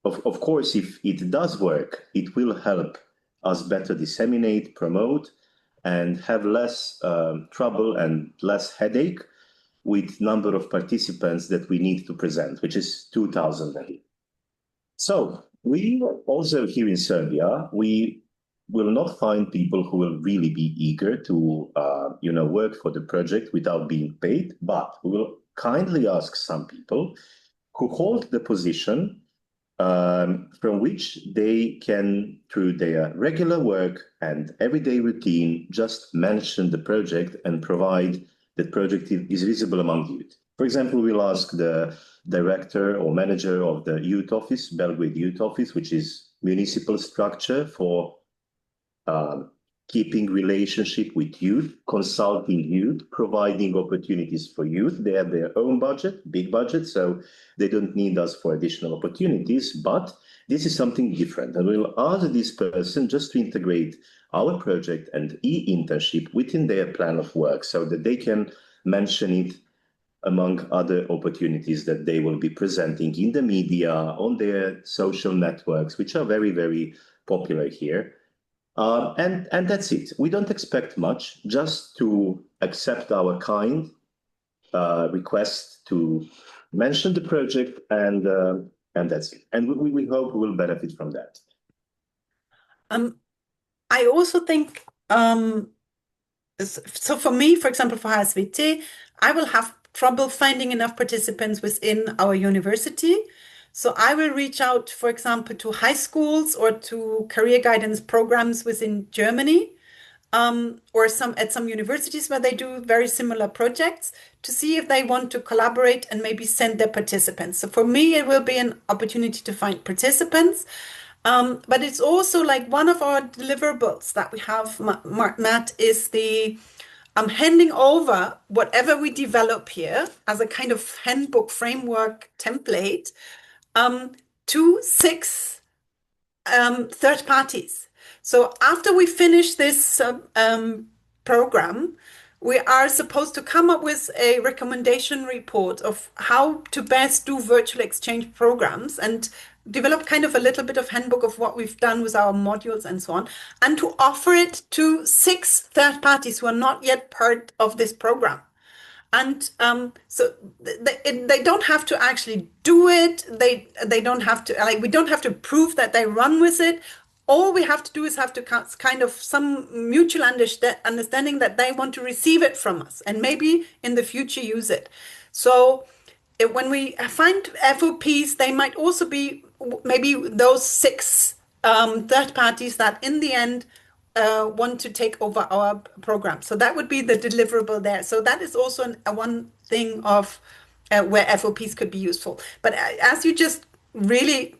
Of course, if it does work, it will help us better disseminate, promote, and have less trouble and less headache with number of participants that we need to present, which is 2,000. So we also here in Serbia, we will not find people who will really be eager to work for the project without being paid, but we will kindly ask some people who hold the position from which they can, through their regular work and everyday routine, just mention the project and provide that project is visible among youth. For example, we'll ask the director or manager of the youth office, Belgrade Youth Office, which is municipal structure for keeping relationship with youth, consulting youth, providing opportunities for youth. They have their own budget, big budget, so they don't need us for additional opportunities, but this is something different. And we'll ask this person just to integrate our project and e-internship within their plan of work so that they can mention it among other opportunities that they will be presenting in the media, on their social networks, which are very, very popular here. And that's it. We don't expect much, just to accept our kind request to mention the project, and that's it. And we hope we will benefit from that. I also think, so for me, for example, for HSVT, I will have trouble finding enough participants within our university. So I will reach out, for example, to high schools or to career guidance programs within Germany, or at some universities where they do very similar projects to see if they want to collaborate and maybe send their participants. So for me, it will be an opportunity to find participants. But it's also like one of our deliverables that we have, Matt, is the handing over whatever we develop here as a kind of handbook framework template to 6 third parties. So after we finish this program, we are supposed to come up with a recommendation report of how to best do virtual exchange programs and develop kind of a little bit of handbook of what we've done with our modules and so on, and to offer it to 6 third parties who are not yet part of this program. And so they don't have to actually do it. They don't have to, like, we don't have to prove that they run with it. All we have to do is have to kind of some mutual understanding that they want to receive it from us and maybe in the future use it. So when we find FOPs, they might also be maybe those 6 third parties that in the end want to take over our program. So that would be the deliverable there. So that is also one thing of where FOPs could be useful. But as you just really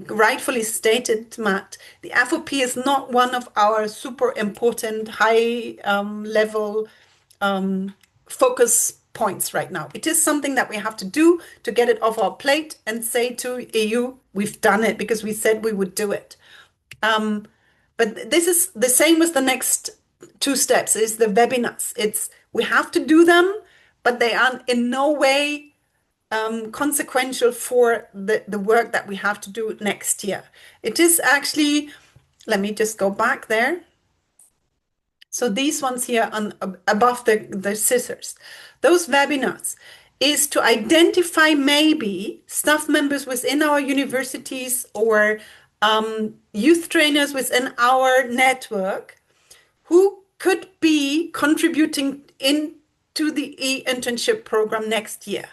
rightfully stated, Matt, the FOP is not one of our super important high level focus points right now. It is something that we have to do to get it off our plate and say to EU, we've done it because we said we would do it. But this is the same with the next 2 steps, is the webinars. We have to do them, but they are in no way consequential for the work that we have to do next year. It is actually, let me just go back there. So these ones here on above the scissors, those webinars is to identify maybe staff members within our universities or youth trainers within our network who could be contributing into the e-internship program next year.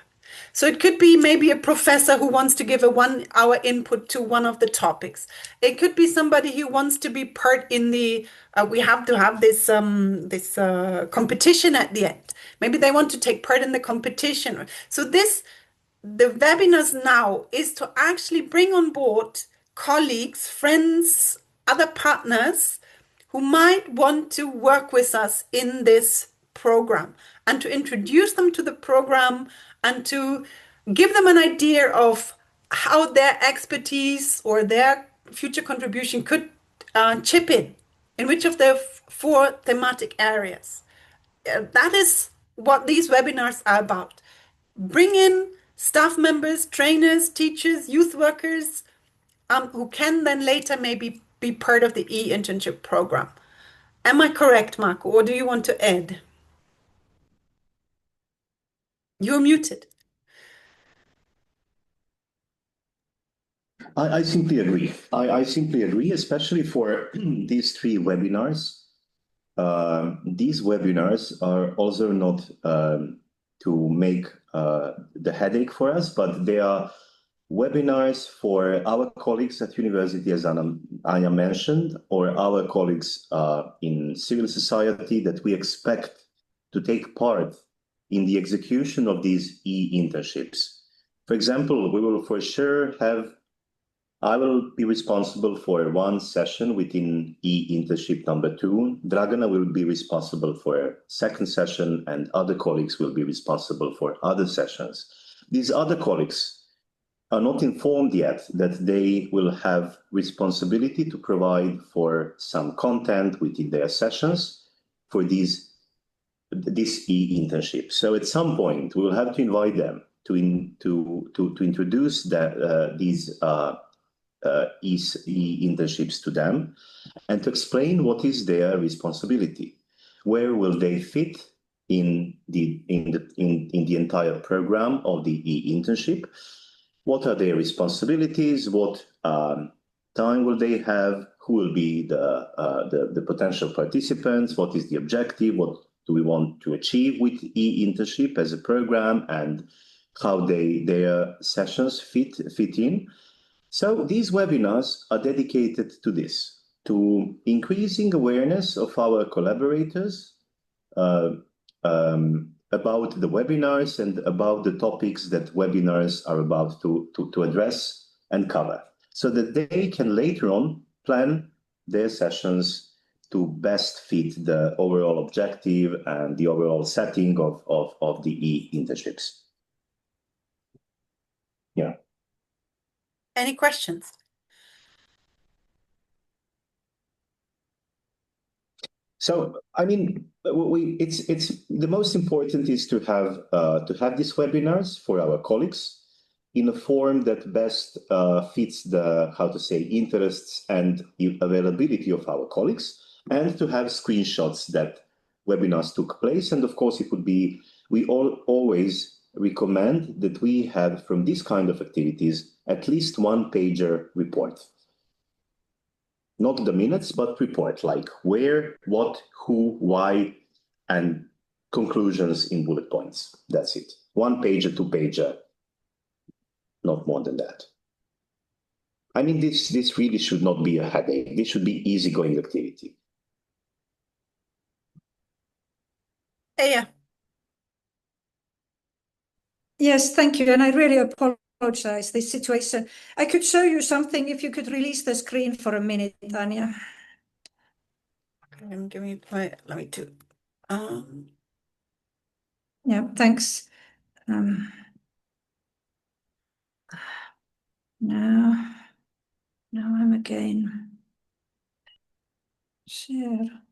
So it could be maybe a professor who wants to give a 1 hour input to one of the topics. It could be somebody who wants to be part in the, we have to have this competition at the end. Maybe they want to take part in the competition. So the webinars now is to actually bring on board colleagues, friends, other partners who might want to work with us in this program and to introduce them to the program and to give them an idea of how their expertise or their future contribution could chip in which of the 4 thematic areas. That is what these webinars are about. Bring in staff members, trainers, teachers, youth workers, who can then later maybe be part of the e-internship program. Am I correct, Marco, or do you want to add? You're muted. I simply agree. I simply agree, especially for these 3 webinars. These webinars are also not to make the headache for us, but they are webinars for our colleagues at university, as Anya mentioned, or our colleagues in civil society that we expect to take part in the execution of these e-internships. For example, we will for sure I will be responsible for 1 session within e-internship number 2. Dragana will be responsible for a 2nd session, and other colleagues will be responsible for other sessions. These other colleagues are not informed yet that they will have responsibility to provide for some content within their sessions for this e-internship. So at some point, we will have to invite them to introduce these e-internships to them and to explain what is their responsibility, where will they fit in the entire program of the e-internship, what are their responsibilities, what time will they have, who will be the potential participants, what is the objective, what do we want to achieve with e-internship as a program, and how their sessions fit in. So these webinars are dedicated to this, to increasing awareness of our collaborators about the webinars and about the topics that webinars are about to address and cover, so that they can later on plan their sessions to best fit the overall objective and the overall setting of the e-internships. Yeah. Any questions? So, I mean, it's the most important is to have these webinars for our colleagues in a form that best fits the, how to say, interests and availability of our colleagues, and to have screenshots that webinars took place. And of course, it would be, we always recommend that we have from this kind of activities at least 1-pager report. Not the minutes, but report, like where, what, who, why, and conclusions in bullet points. That's it. 1-pager, 2-pager, not more than that. I mean, this really should not be a headache. This should be easygoing activity. Yeah. Yes, thank you. And I really apologize this situation. I could show you something if you could release the screen for a minute, Tanya. Give me let me do. Yeah, thanks. Now I'm again. Share.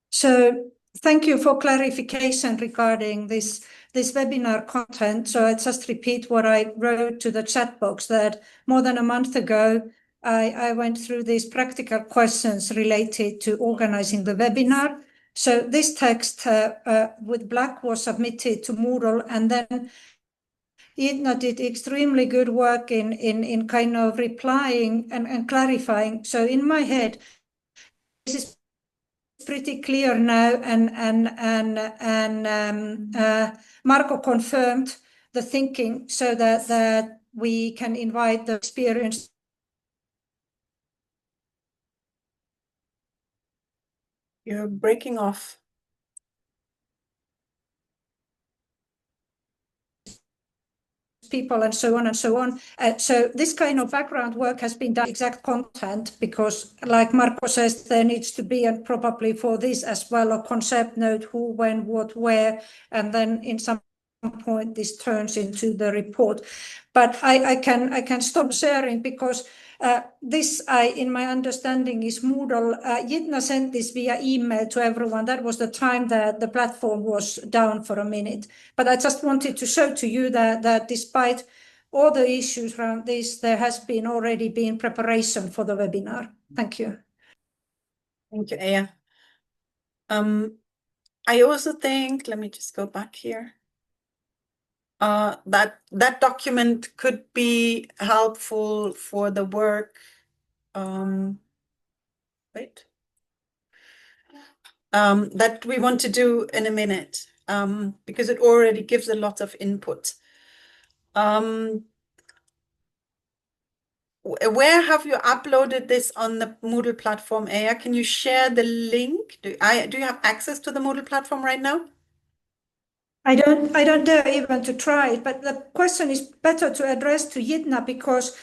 So thank you for clarification regarding this webinar content. So I just repeat what I wrote to the chat box, that more than a month ago, I went through these practical questions related to organizing the webinar. So this text with black was submitted to Moodle, and then Idna did extremely good work in kind of replying and clarifying. So in my head, this is pretty clear now, and Marco confirmed the thinking so that we can invite the experienced You're breaking off. people and so on and so on. So this kind of background work has been done exact content because, like Marco says, there needs to be, and probably for this as well, a concept note: who, when, what, where, and then in some point this turns into the report. But I can stop sharing because this, in my understanding, is Moodle. Jitna sent this via email to everyone. That was the time that the platform was down for a minute. But I just wanted to show to you that despite all the issues around this, there has been already been preparation for the webinar. Thank you. Thank you, Aya. I also think, let me just go back here. That document could be helpful for the work. Wait. That we want to do in a minute, because it already gives a lot of input. Where have you uploaded this on the Moodle platform, Aya? Can you share the link? Do you have access to the Moodle platform right now? I don't dare even to try it, but the question is better to address to Jitna because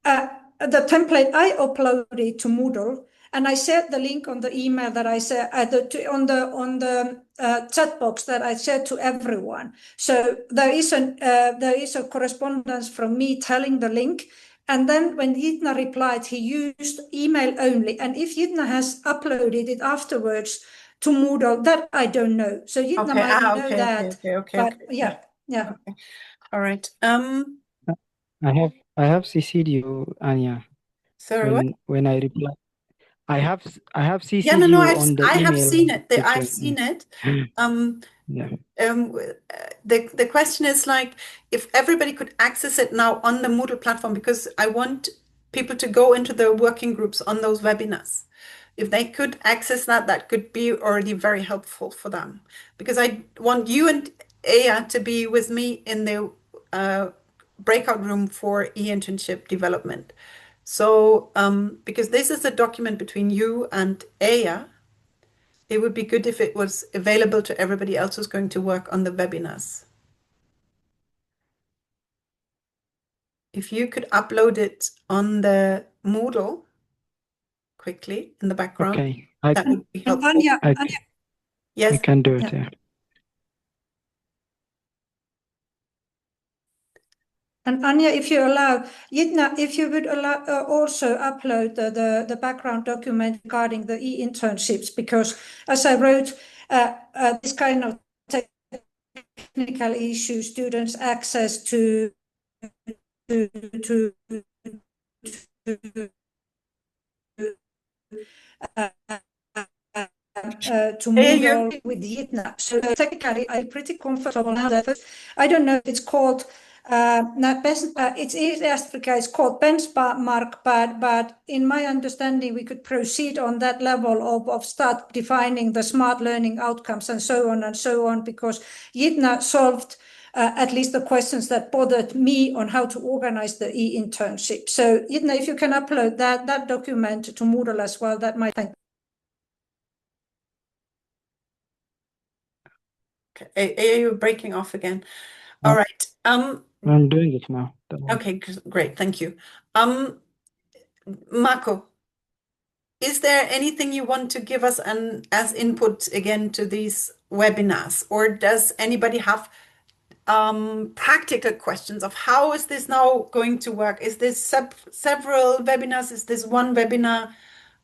the template I uploaded to Moodle, and I shared the link on the email that I said on the chat box that I shared to everyone. So there is a correspondence from me telling the link. And then when Jitna replied, he used email only. And if Jitna has uploaded it afterwards to Moodle, that I don't know. So Jitna Okay. might know Okay. that. Okay. But yeah. Okay. All right. I have CC'd you, Anya, Sorry, what? when I reply. I have Yeah, CC'd no, you I on the have email seen it. I've section. seen it. Yeah. The question is like if everybody could access it now on the Moodle platform, because I want people to go into the working groups on those webinars. If they could access that, that could be already very helpful for them. Because I want you and Aya to be with me in the breakout room for e-internship development. So, because this is a document between you and Aya, it would be good if it was available to everybody else who's going to work on the webinars. If you could upload it on the Moodle quickly in the background, Okay. that would be And helpful. I Yes. can do it. Yeah. Yeah. And Anya, if you allow, Jitna, if you would allow, also upload the background document regarding the e-internships, because as I wrote, this kind of technical issue, students' access to Moodle with Jitna. So technically, I'm pretty comfortable now. I don't know if it's called it's East Africa. It's called benchmark, but in my understanding, we could proceed on that level of start defining the smart learning outcomes and so on, because Jitna solved at least the questions that bothered me on how to organize the e-internship. So Jitna, if you can upload that document to Moodle as well, that might. Okay, you're breaking off again. All right. I'm doing it now. Okay, great. Thank you. Marco, is there anything you want to give us as input again to these webinars, or does anybody have practical questions of how is this now going to work? Is this several webinars? Is this one webinar?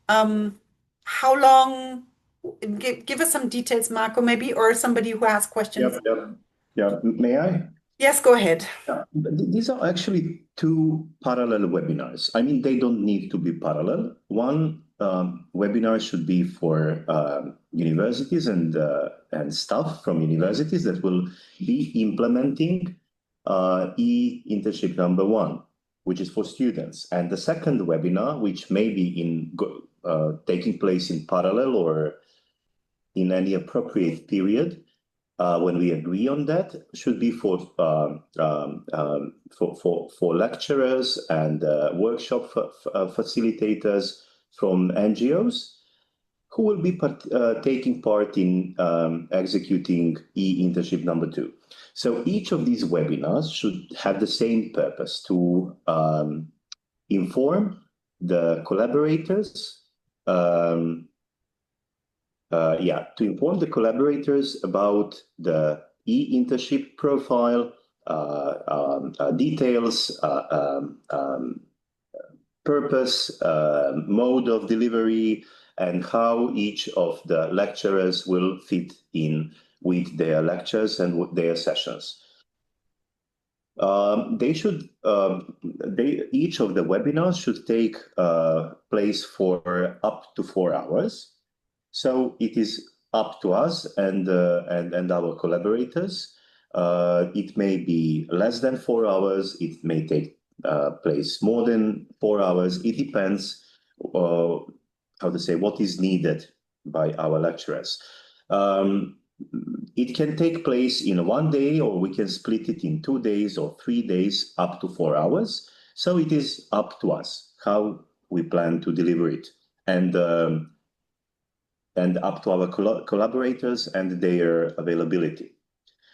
How long? Give us some details, Marco, maybe, or somebody who has questions. Yep. May I? Yes, go ahead. These are actually two parallel webinars. I mean, they don't need to be parallel. One webinar should be for universities and staff from universities that will be implementing e-internship number 1, which is for students. And the second webinar, which may be taking place in parallel or in any appropriate period, when we agree on that, should be for lecturers and workshop facilitators from NGOs who will be taking part in executing e-internship number 2. So each of these webinars should have the same purpose, to inform the collaborators to inform the collaborators about the e-internship profile, details, purpose, mode of delivery, and how each of the lecturers will fit in with their lectures and with their sessions. Each of the webinars should take place for up to 4 hours. So it is up to us and our collaborators. It may be less than 4 hours. It may take place more than 4 hours. It depends what is needed by our lecturers. It can take place in 1 day, or we can split it in 2 days or 3 days, up to 4 hours. So it is up to us how we plan to deliver it. And up to our collaborators and their availability.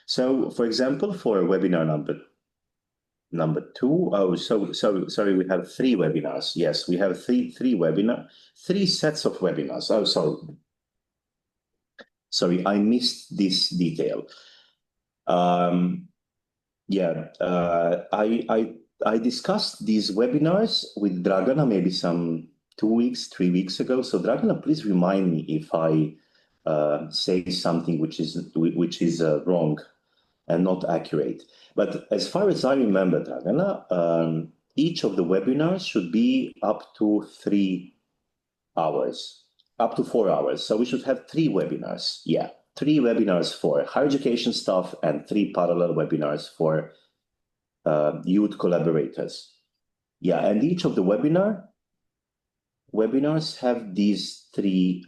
So, for example, for webinar number 2, sorry, we have 3 webinars. Yes, we have three sets of webinars. Oh, sorry, I missed this detail. I discussed these webinars with Dragana maybe some 2 weeks, 3 weeks ago. So Dragana, please remind me if I say something which is wrong and not accurate. But as far as I remember, Dragana, each of the webinars should be up to 3 hours, up to 4 hours. So we should have 3 webinars. Yeah, 3 webinars for higher education staff and 3 parallel webinars for youth collaborators. Yeah, and each of the webinars have these 3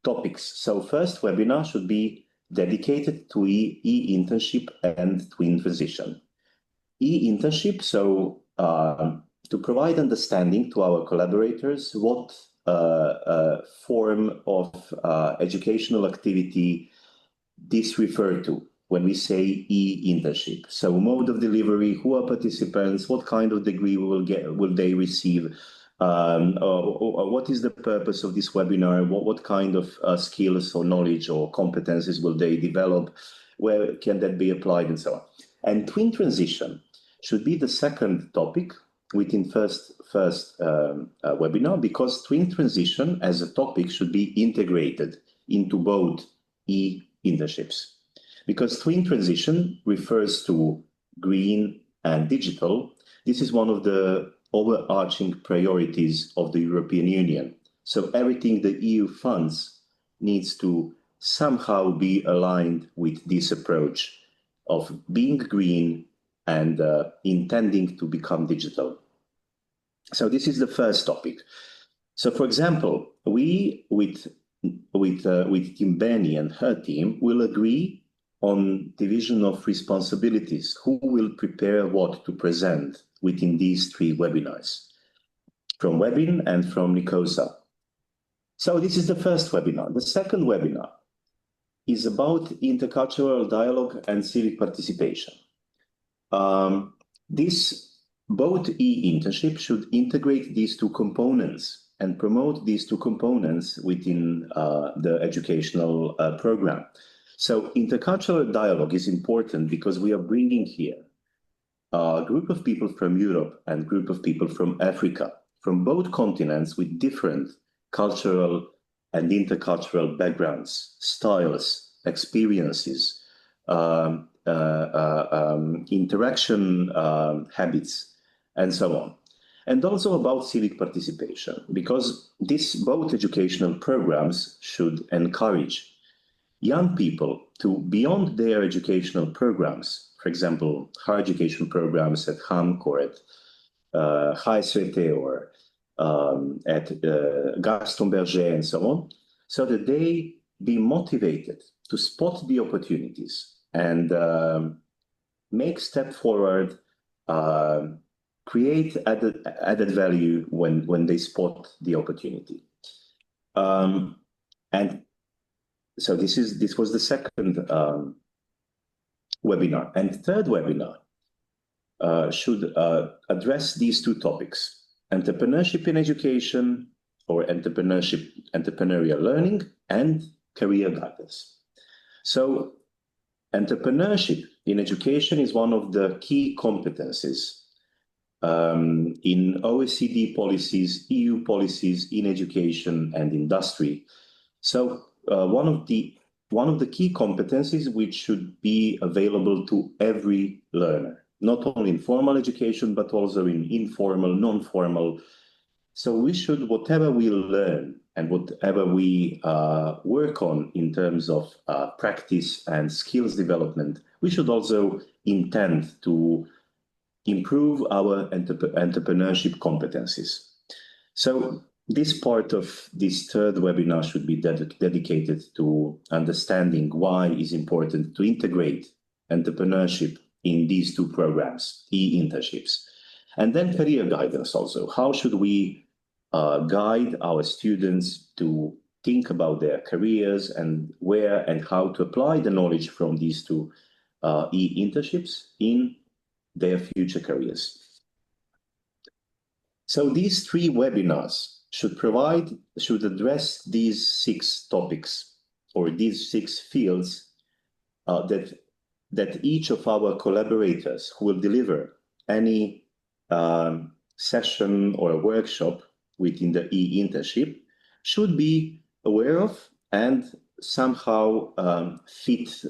topics. So first webinar should be dedicated to e-internship and twin transition. E-internship, so to provide understanding to our collaborators what form of educational activity this refers to when we say e-internship. So mode of delivery, who are participants, what kind of degree will they receive, what is the purpose of this webinar, what kind of skills or knowledge or competencies will they develop, where can that be applied, and so on. And twin transition should be the second topic within first webinar, because twin transition as a topic should be integrated into both e-internships. Because twin transition refers to green and digital. This is one of the overarching priorities of the European Union. So everything the EU funds needs to somehow be aligned with this approach of being green and intending to become digital. So this is the first topic. So, for example, we with Tim Benny and her team will agree on division of responsibilities, who will prepare what to present within these 3 webinars, from Webin and from Nicosa. So this is the first webinar. The second webinar is about intercultural dialogue and civic participation. Both e-internship should integrate these 2 components and promote these 2 components within the educational program. So intercultural dialogue is important because we are bringing here a group of people from Europe and group of people from Africa, from both continents, with different cultural and intercultural backgrounds, styles, experiences, interaction habits, and so on. And also about civic participation, because both educational programs should encourage young people to, beyond their educational programs, for example, higher education programs at HAMK or at HSVT or at Gaston Berger and so on, so that they be motivated to spot the opportunities and make step forward, create added value when they spot the opportunity. And so this was the second webinar. And third webinar should address these two topics: entrepreneurship in education, or entrepreneurial learning, and career guidance. So entrepreneurship in education is one of the key competencies in OECD policies, EU policies in education and industry. So one of the key competencies which should be available to every learner, not only in formal education, but also in informal, non-formal. So we should, whatever we learn and whatever we work on in terms of practice and skills development, we should also intend to improve our entrepreneurship competencies. So this part of this third webinar should be dedicated to understanding why it's important to integrate entrepreneurship in these two programs, e-internships. And then career guidance also. How should we guide our students to think about their careers and where and how to apply the knowledge from these two e-internships in their future careers? So these three webinars should address these 6 topics or these 6 fields that each of our collaborators who will deliver any session or workshop within the e-internship should be aware of and somehow fit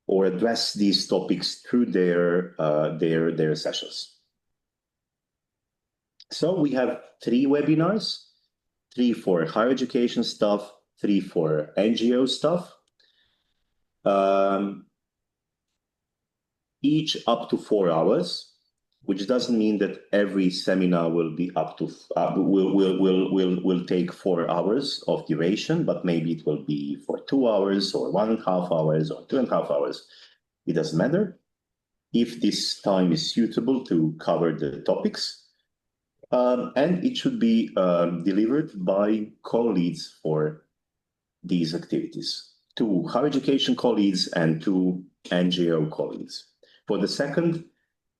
or address these topics through their sessions. So we have 3 webinars, 3 for higher education stuff, 3 for NGO stuff, each up to 4 hours, which doesn't mean that every seminar will be up to will take 4 hours of duration, but maybe it will be for 2 hours or 1.5 hours or 2.5 hours. It doesn't matter if this time is suitable to cover the topics. And it should be delivered by co-leads for these activities, 2 higher education co-leads and 2 NGO co-leads. For the second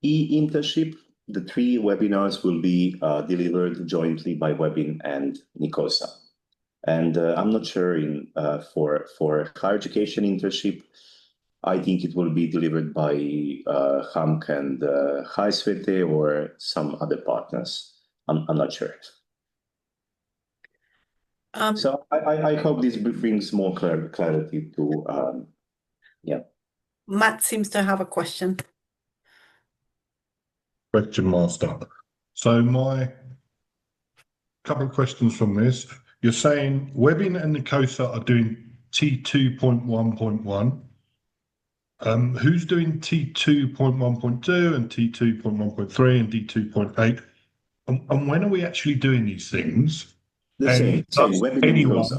e-internship, the 3 webinars will be delivered jointly by Webin and Nicosa. And I'm not sure for higher education internship, I think it will be delivered by HAMK and HSVT or some other partners. I'm not sure. So I hope this brings more clarity to, yeah. Matt seems to have a question. Question master. So my couple of questions from this. You're saying Webin and Nicosa are doing T2.1.1. Who's doing T2.1.2 and T2.1.3 and D2.8? And when are we actually doing these things? The same Webin and Nicosa.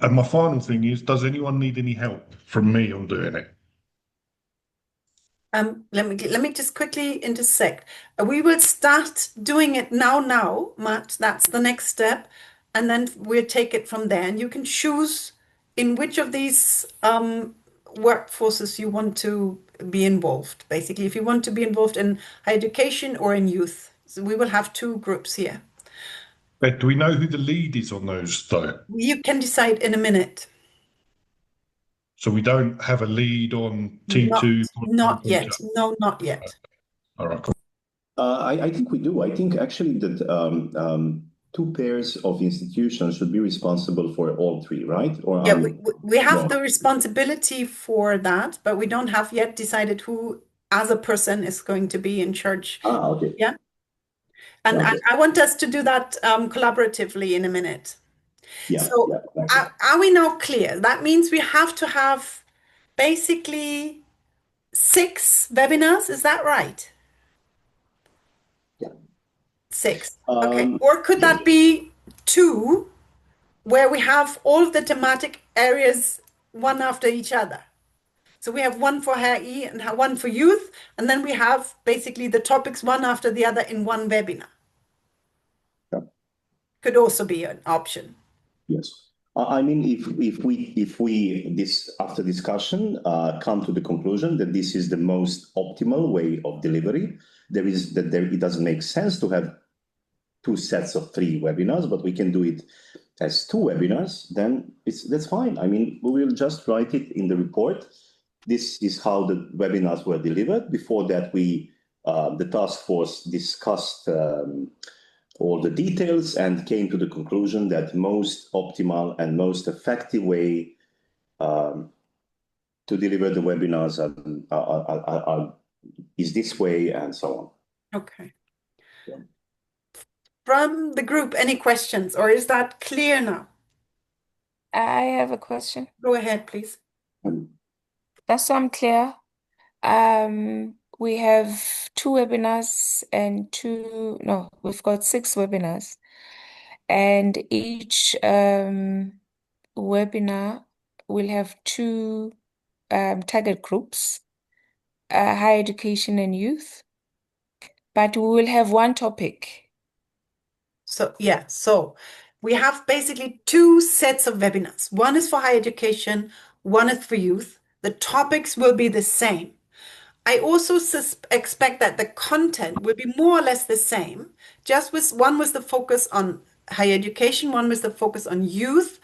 And my final thing is, does anyone need any help from me on doing it? Let me just quickly intersect. We will start doing it now, Matt. That's the next step, and then we'll take it from there. And you can choose in which of these workforces you want to be involved. Basically, if you want to be involved in higher education or in youth, so we will have 2 groups here. But do we know who the lead is on those, though? You can decide in a minute. So we don't have a lead on T2? Not yet. No, not yet. All right, cool. I think we do. I think actually that two pairs of institutions should be responsible for all three, right? Or Yeah, I'm we have wrong? the responsibility for that, but we don't have yet decided who as a person is going to be in charge. Okay. Yeah. And Okay. I want us to do that collaboratively in a minute. Yeah, So yeah, thank you. are we now clear? That means we have to have basically 6 webinars, is that right? Yeah. 6. Okay. Or could Yeah. that be 2 where we have all the thematic areas one after each other? So we have one for HRE and one for youth, and then we have basically the topics one after the other in one webinar. Yeah. Could also be an option. Yes. I mean, if we this after discussion come to the conclusion that this is the most optimal way of delivery, it doesn't make sense to have 2 sets of 3 webinars, but we can do it as 2 webinars, then that's fine. I mean, we will just write it in the report. This is how the webinars were delivered. Before that, the task force discussed all the details and came to the conclusion that most optimal and most effective way to deliver the webinars is this way, and so on. Okay. Yeah. From the group, any questions, or is that clear now? I have a question. Go ahead, please. That's so I'm clear. We have 2 webinars and we've got 6 webinars, and each webinar will have 2 target groups, higher education and youth, but we will have one topic. So yeah, so we have basically 2 sets of webinars. One is for higher education, one is for youth. The topics will be the same. I also expect that the content will be more or less the same, just with one was the focus on higher education, one was the focus on youth.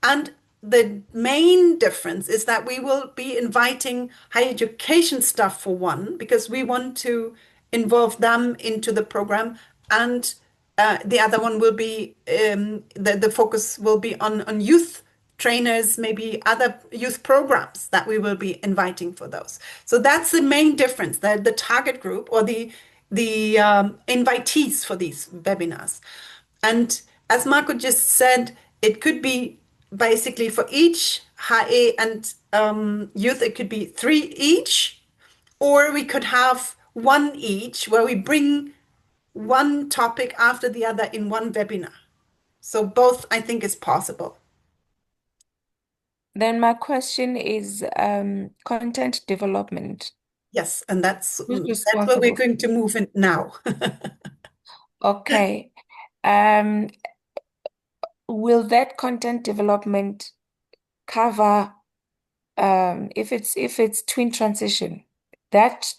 And the main difference is that we will be inviting higher education staff for one, because we want to involve them into the program. And the other one will be, the focus will be on youth trainers, maybe other youth programs that we will be inviting for those. So that's the main difference, the target group or the invitees for these webinars. And as Marco just said, it could be basically for each HE and youth, it could be 3 each, or we could have 1 each where we bring one topic after the other in one webinar. So both, I think, is possible. Then my question is content development. Yes, and that's Who's where responsible? we're going to move in now. Okay. Will that content development cover if it's twin transition, that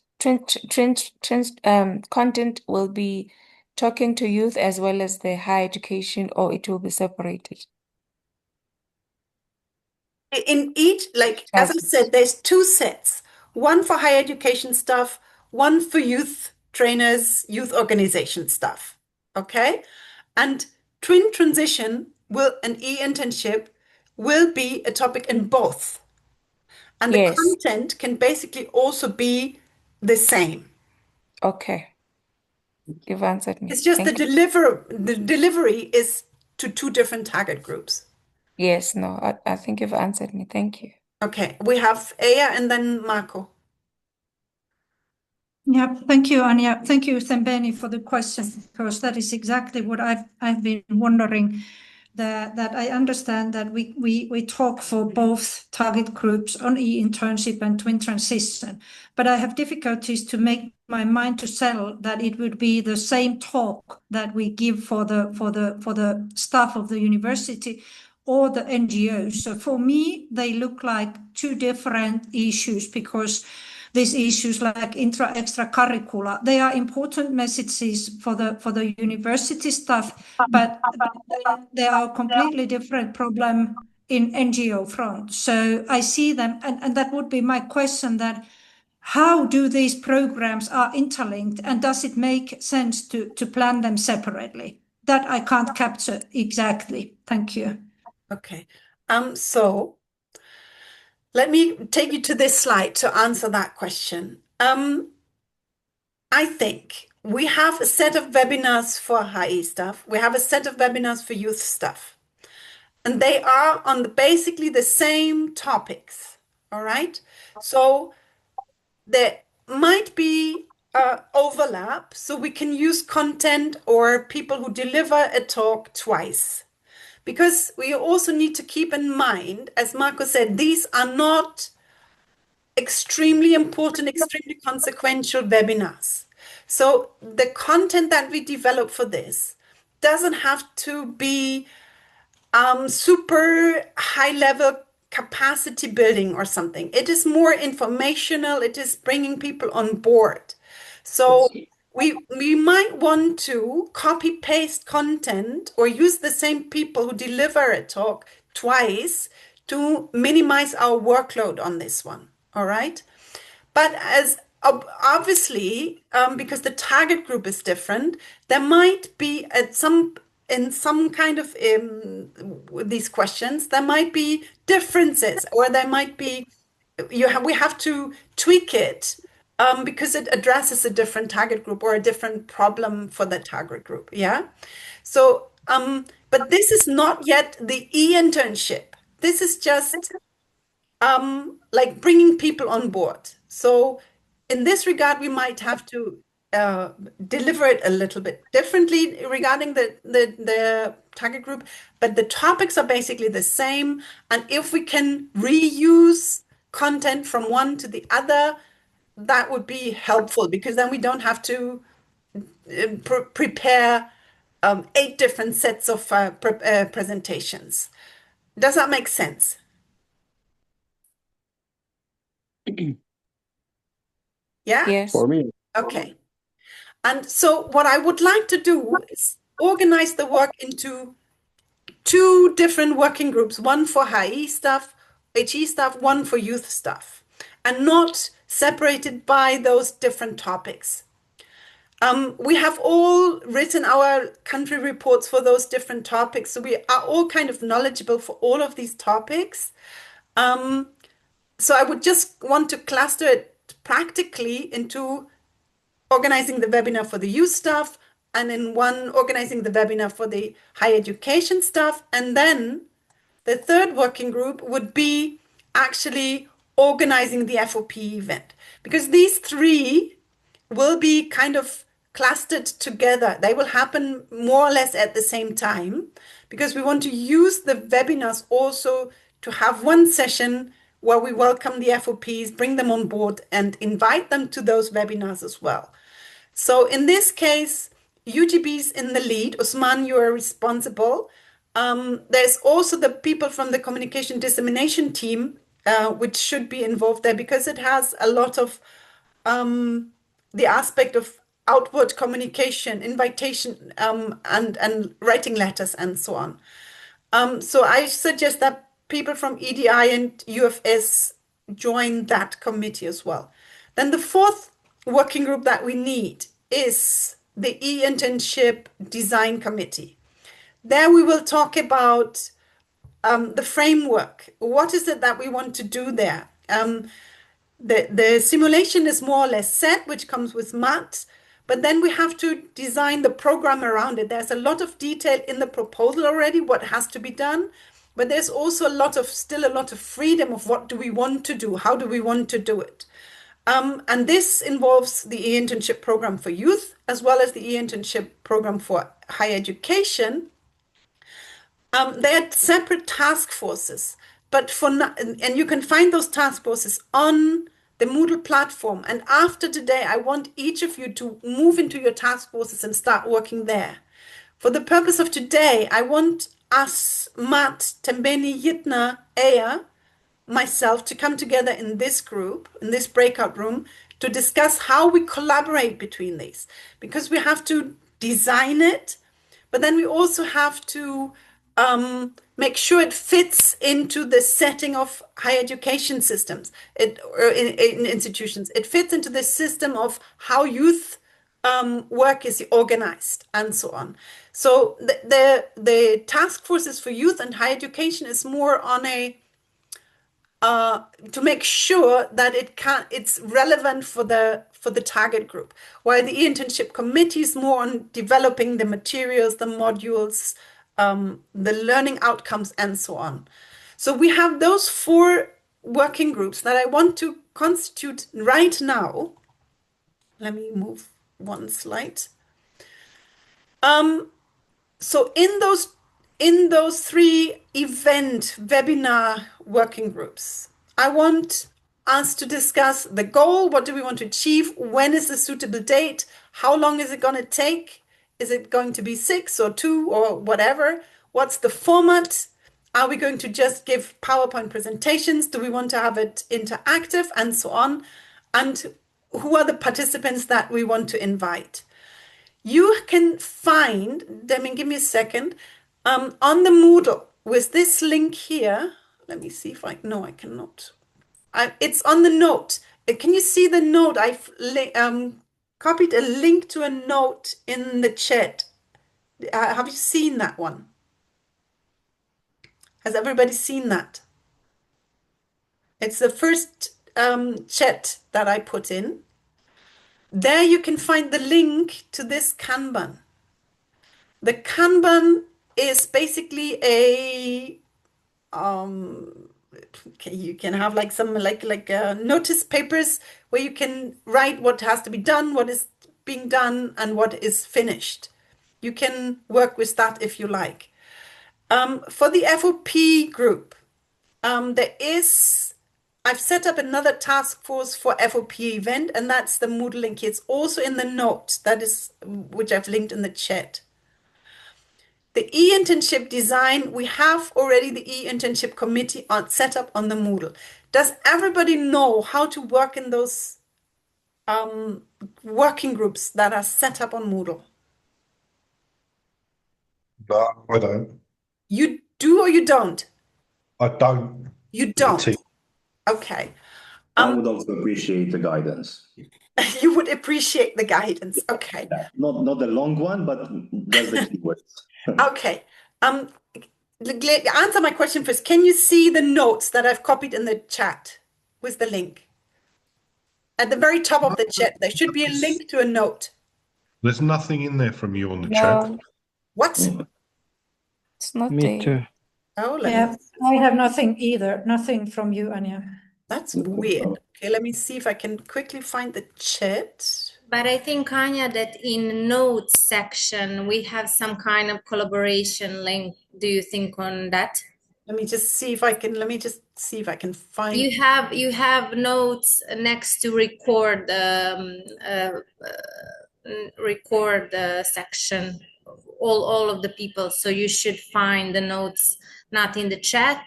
content will be talking to youth as well as the higher education, or it will be separated? In each, like as I said, there's 2 sets. One for higher education stuff, one for youth trainers, youth organization stuff. Okay? And twin transition an e-internship will be a topic in both. And the Yes. content can basically also be the same. Okay. You've answered me. It's just Thank you. the delivery is to 2 different target groups. Yes, no, I think you've answered me. Thank you. Okay, we have Aya and then Marco. Yeah, thank you, Anya. Thank you, Thembeni, for the question, because that is exactly what I've been wondering. That I understand that we talk for both target groups on e-internship and twin transition, but I have difficulties to make my mind to settle that it would be the same talk that we give for the staff of the university or the NGOs. So for me, they look like 2 different issues, because these issues like extracurricular, they are important messages for the university staff, but they are a completely different problem in NGO front. So I see them, and that would be my question, that how do these programs are interlinked, and does it make sense to plan them separately? that I can't capture exactly. Thank you. Okay. So let me take you to this slide to answer that question. I think we have a set of webinars for HI stuff. We have a set of webinars for youth stuff. And they are on basically the same topics. All right. So there might be overlap. So we can use content or people who deliver a talk twice. Because we also need to keep in mind, as Marco said, these are not extremely important, extremely consequential webinars. So the content that we develop for this doesn't have to be super high level capacity building or something. It is more informational. It is bringing people on board. So we might want to copy paste content or use the same people who deliver a talk twice to minimize our workload on this one. All right. But as obviously, because the target group is different, there might be in some kind of these questions, there might be differences, or there might be we have to tweak it because it addresses a different target group or a different problem for the target group. Yeah. So, but this is not yet the e-internship. This is just like bringing people on board. So in this regard, we might have to deliver it a little bit differently regarding the target group, but the topics are basically the same. And if we can reuse content from one to the other, that would be helpful because then we don't have to prepare 8 different sets of presentations. Does that make sense? Yeah? Yes. For me. Okay. And so what I would like to do is organize the work into 2 different working groups, one for HE stuff, one for youth stuff, and not separated by those different topics. We have all written our country reports for those different topics, so we are all kind of knowledgeable for all of these topics. So I would just want to cluster it practically into organizing the webinar for the youth stuff, and in one organizing the webinar for the higher education stuff. And then the third working group would be actually organizing the FOP event, because these 3 will be kind of clustered together. They will happen more or less at the same time, because we want to use the webinars also to have one session where we welcome the FOPs, bring them on board, and invite them to those webinars as well. So in this case, UGB is in the lead. Usman, you are responsible. There's also the people from the communication dissemination team, which should be involved there because it has a lot of the aspect of outward communication, invitation, and writing letters and so on. So I suggest that people from EDI and UFS join that committee as well. Then the 4th working group that we need is the e-internship design committee. There we will talk about the framework. What is it that we want to do there? The simulation is more or less set, which comes with maths, but then we have to design the program around it. There's a lot of detail in the proposal already, what has to be done, but there's also still a lot of freedom of what do we want to do, how do we want to do it. And this involves the e-internship program for youth, as well as the e-internship program for higher education. They are separate task forces, but and you can find those task forces on the Moodle platform. And after today, I want each of you to move into your task forces and start working there. For the purpose of today, I want us, Matt, Tembeni, Yitna, Aya, myself, to come together in this group, in this breakout room, to discuss how we collaborate between these. Because we have to design it, but then we also have to make sure it fits into the setting of higher education systems, or in institutions. It fits into the system of how youth work is organized and so on. So the task forces for youth and higher education is more on a to make sure that it's relevant for the target group, while the e-internship committee is more on developing the materials, the modules, the learning outcomes, and so on. So we have those 4 working groups that I want to constitute right now. Let me move one slide. So in those 3 event webinar working groups, I want us to discuss the goal. What do we want to achieve? When is the suitable date? How long is it going to take? Is it going to be 6 or 2 or whatever? What's the format? Are we going to just give PowerPoint presentations? Do we want to have it interactive and so on? And who are the participants that we want to invite? You can find, give me a second, on the Moodle with this link here. Let me see if no, I cannot. It's on the note. Can you see the note? I've copied a link to a note in the chat. Have you seen that one? Has everybody seen that? It's the first chat that I put in. There you can find the link to this Kanban. The Kanban is basically a you can have like some notice papers where you can write what has to be done, what is being done, and what is finished. You can work with that if you like. For the FOP group, I've set up another task force for FOP event, and that's the Moodle link. It's also in the note which I've linked in the chat. The e-internship design, we have already the e-internship committee set up on the Moodle. Does everybody know how to work in those working groups that are set up on Moodle? No, I don't. You do or you don't? I don't. You don't. Okay. I would also appreciate the guidance. You would appreciate the guidance. Okay. Yeah, not the long one, but just the keywords. Okay. Answer my question first. Can you see the notes that I've copied in the chat with the link? At the very top of the chat, there should be a link to a note. There's nothing in there from you on the No, chat. What? it's not Me there. too. Oh, Yeah, I have nothing either. Nothing from you, Anya. That's weird. Okay, let me see if I can quickly find the chat. But I think, Anya, that in notes section, we have some kind of collaboration link. Do you think on that? Let me just see if I can find. You have notes next to record record section, all of the people. So you should find the notes not in the chat.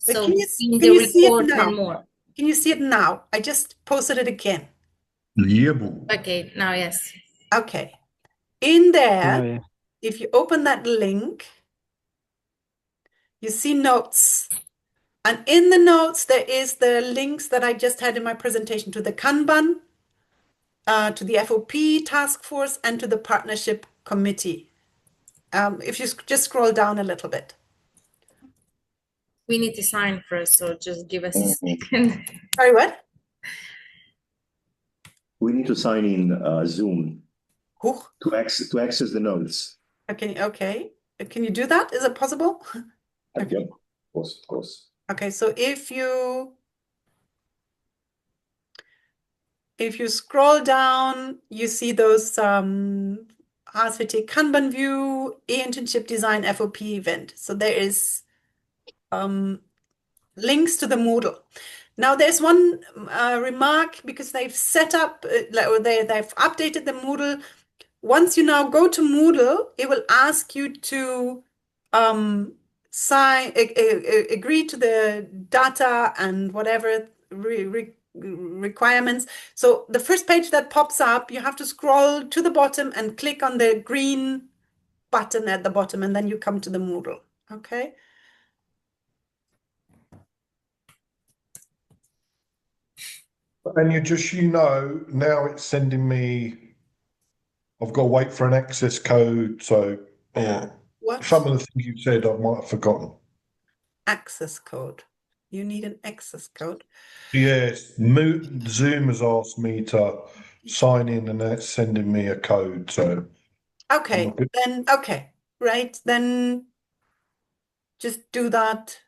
But So can in you the see it report now? and more. Can you see it now? I just posted it again. Yeah. Okay, now yes. Okay. In there, Oh, yeah. if you open that link, you see notes. And in the notes, there is the links that I just had in my presentation to the Kanban, to the FOP task force, and to the partnership committee. If you just scroll down a little bit. We need to sign first, so just give us a second. Sorry, what? We need to sign in Zoom Who? to access the notes. Okay. Can you do that? Is it possible? Okay. Yep. Of course. Okay, so if you scroll down, you see those RSVT Kanban view, e-internship design FOP event. So there is links to the Moodle. Now there's one remark, because they've set up, they've updated the Moodle. Once you now go to Moodle, it will ask you to agree to the data and whatever requirements. So the first page that pops up, you have to scroll to the bottom and click on the green button at the bottom, and then you come to the Moodle. Okay. And now it's sending me I've got to wait for an access code. So, or What? some of the things you said, I might have forgotten. Access code. You need an access code. Yes, Zoom has asked me to sign in and that's sending me a code. So, Okay, then, okay, right, then just do that.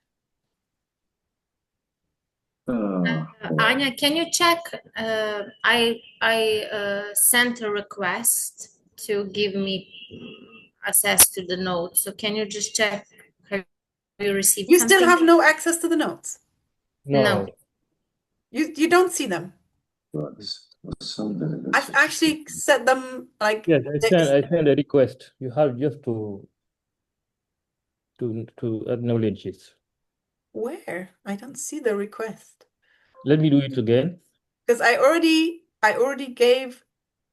Anya, can you check? I sent a request to give me access to the notes. So can you just check? Have you received You something? still have no access to the notes. No. You don't see them. I've actually set them like Yes, I send a request. You have just to acknowledge it. where? I don't see the request. Let me do it again. Because I already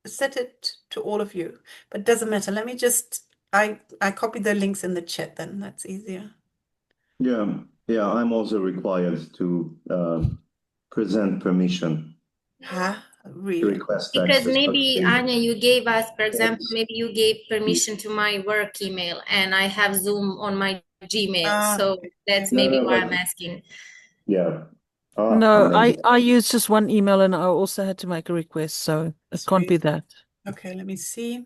set it to all of you, but it doesn't matter. Let me just I copy the links in the chat then. That's easier. Yeah, I'm also required to present permission. Huh? To Really? request Because access. maybe, Anya, you gave us, for example, maybe you gave permission to my work email and I have Zoom on my Gmail. So that's maybe why I'm asking. Yeah. No, I used just one email and I also had to make a request, so it can't be that. Okay, let me see.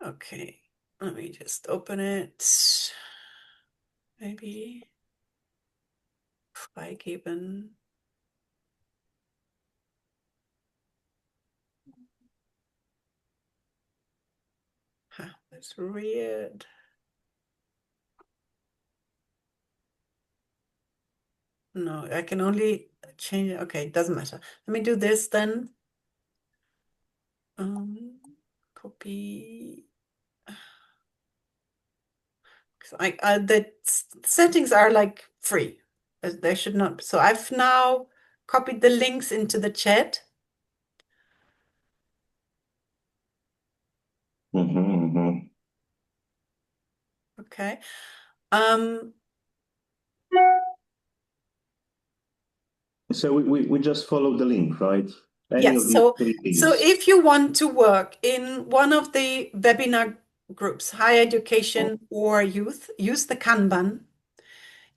Okay, let me just open it. Maybe freigeben. Huh, that's weird. No, I can only change it. Okay, it doesn't matter. Let me do this then. Copy. The settings are like free. They should not. So I've now copied the links into the chat. Okay. So we just follow the link, right? Yes. So if you want to work in one of the webinar groups, higher education or youth, use the Kanban.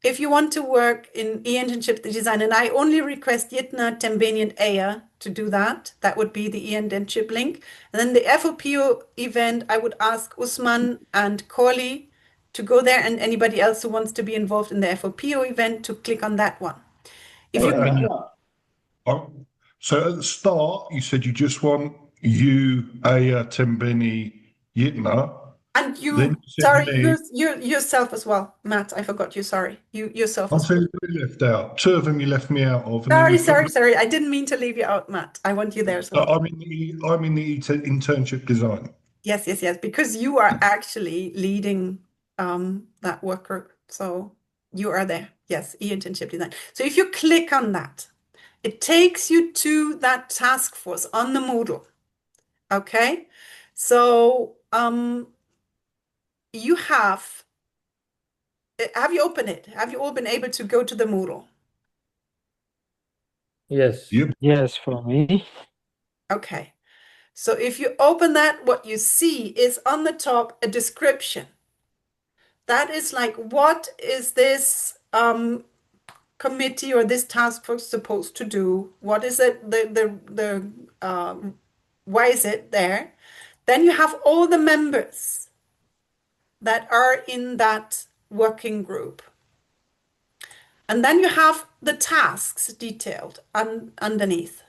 If you want to work in e-internship design, and I only request Jitna, Tembeni, and Aya to do that, that would be the e-internship link. And then the FOPO event, I would ask Usman and Corley to go there, and anybody else who wants to be involved in the FOPO event to click on that one. If you So at the start, you said you just want you, Aya, Tembeni, Yitna. And you, Then sorry, me. you yourself as well, Matt. I forgot you. Sorry, you yourself. I'm saying you left out. Two of them you left me out of. And sorry. I didn't mean to leave you out, Matt. I want you there as well. I'm in the internship design. Yes, because you are actually leading that work group. So you are there. Yes, e-internship design. So if you click on that, it takes you to that task force on the Moodle. Okay, so you have you opened it? Have you all been able to go to the Moodle? Yes. Yes, for me. Okay. So if you open that, what you see is on the top a description. That is like, what is this committee or this task force supposed to do? What is it? Why is it there? Then you have all the members that are in that working group. And then you have the tasks detailed underneath.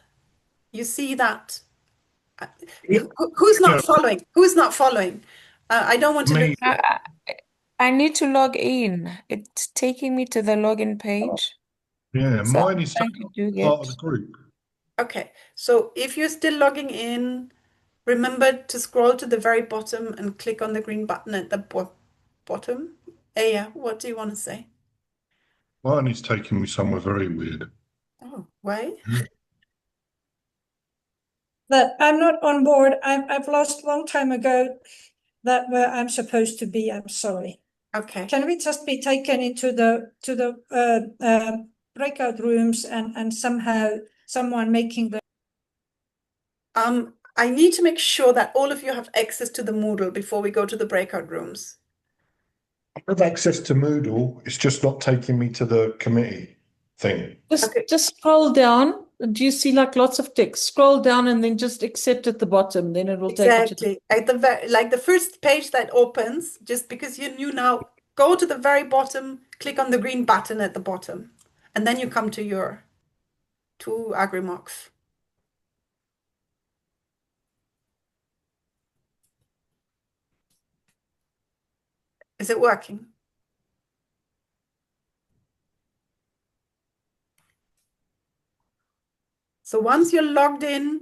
You see that? Who's not following? Who's not following? I don't want to look. I need to log in. It's taking me to the login page. Yeah, So mine is trying to do part of it. the group. Okay, so if you're still logging in, remember to scroll to the very bottom and click on the green button at the bottom. Aya, what do you want to say? Mine is taking me somewhere very weird. Oh, why? That I'm not on board. I've lost a long time ago that where I'm supposed to be. I'm sorry. Okay. Can we just be taken into the breakout rooms and somehow someone making the I need to make sure that all of you have access to the Moodle before we go to the breakout rooms. I have access to Moodle. It's just not taking me to the committee thing. Just scroll down. Do you see like lots of text? Scroll down and then just accept at the bottom. Then it will take you to the. Exactly. At the first page that opens, just because you're new now, go to the very bottom, click on the green button at the bottom, and then you come to Agrimocks. Is it working? So once you're logged in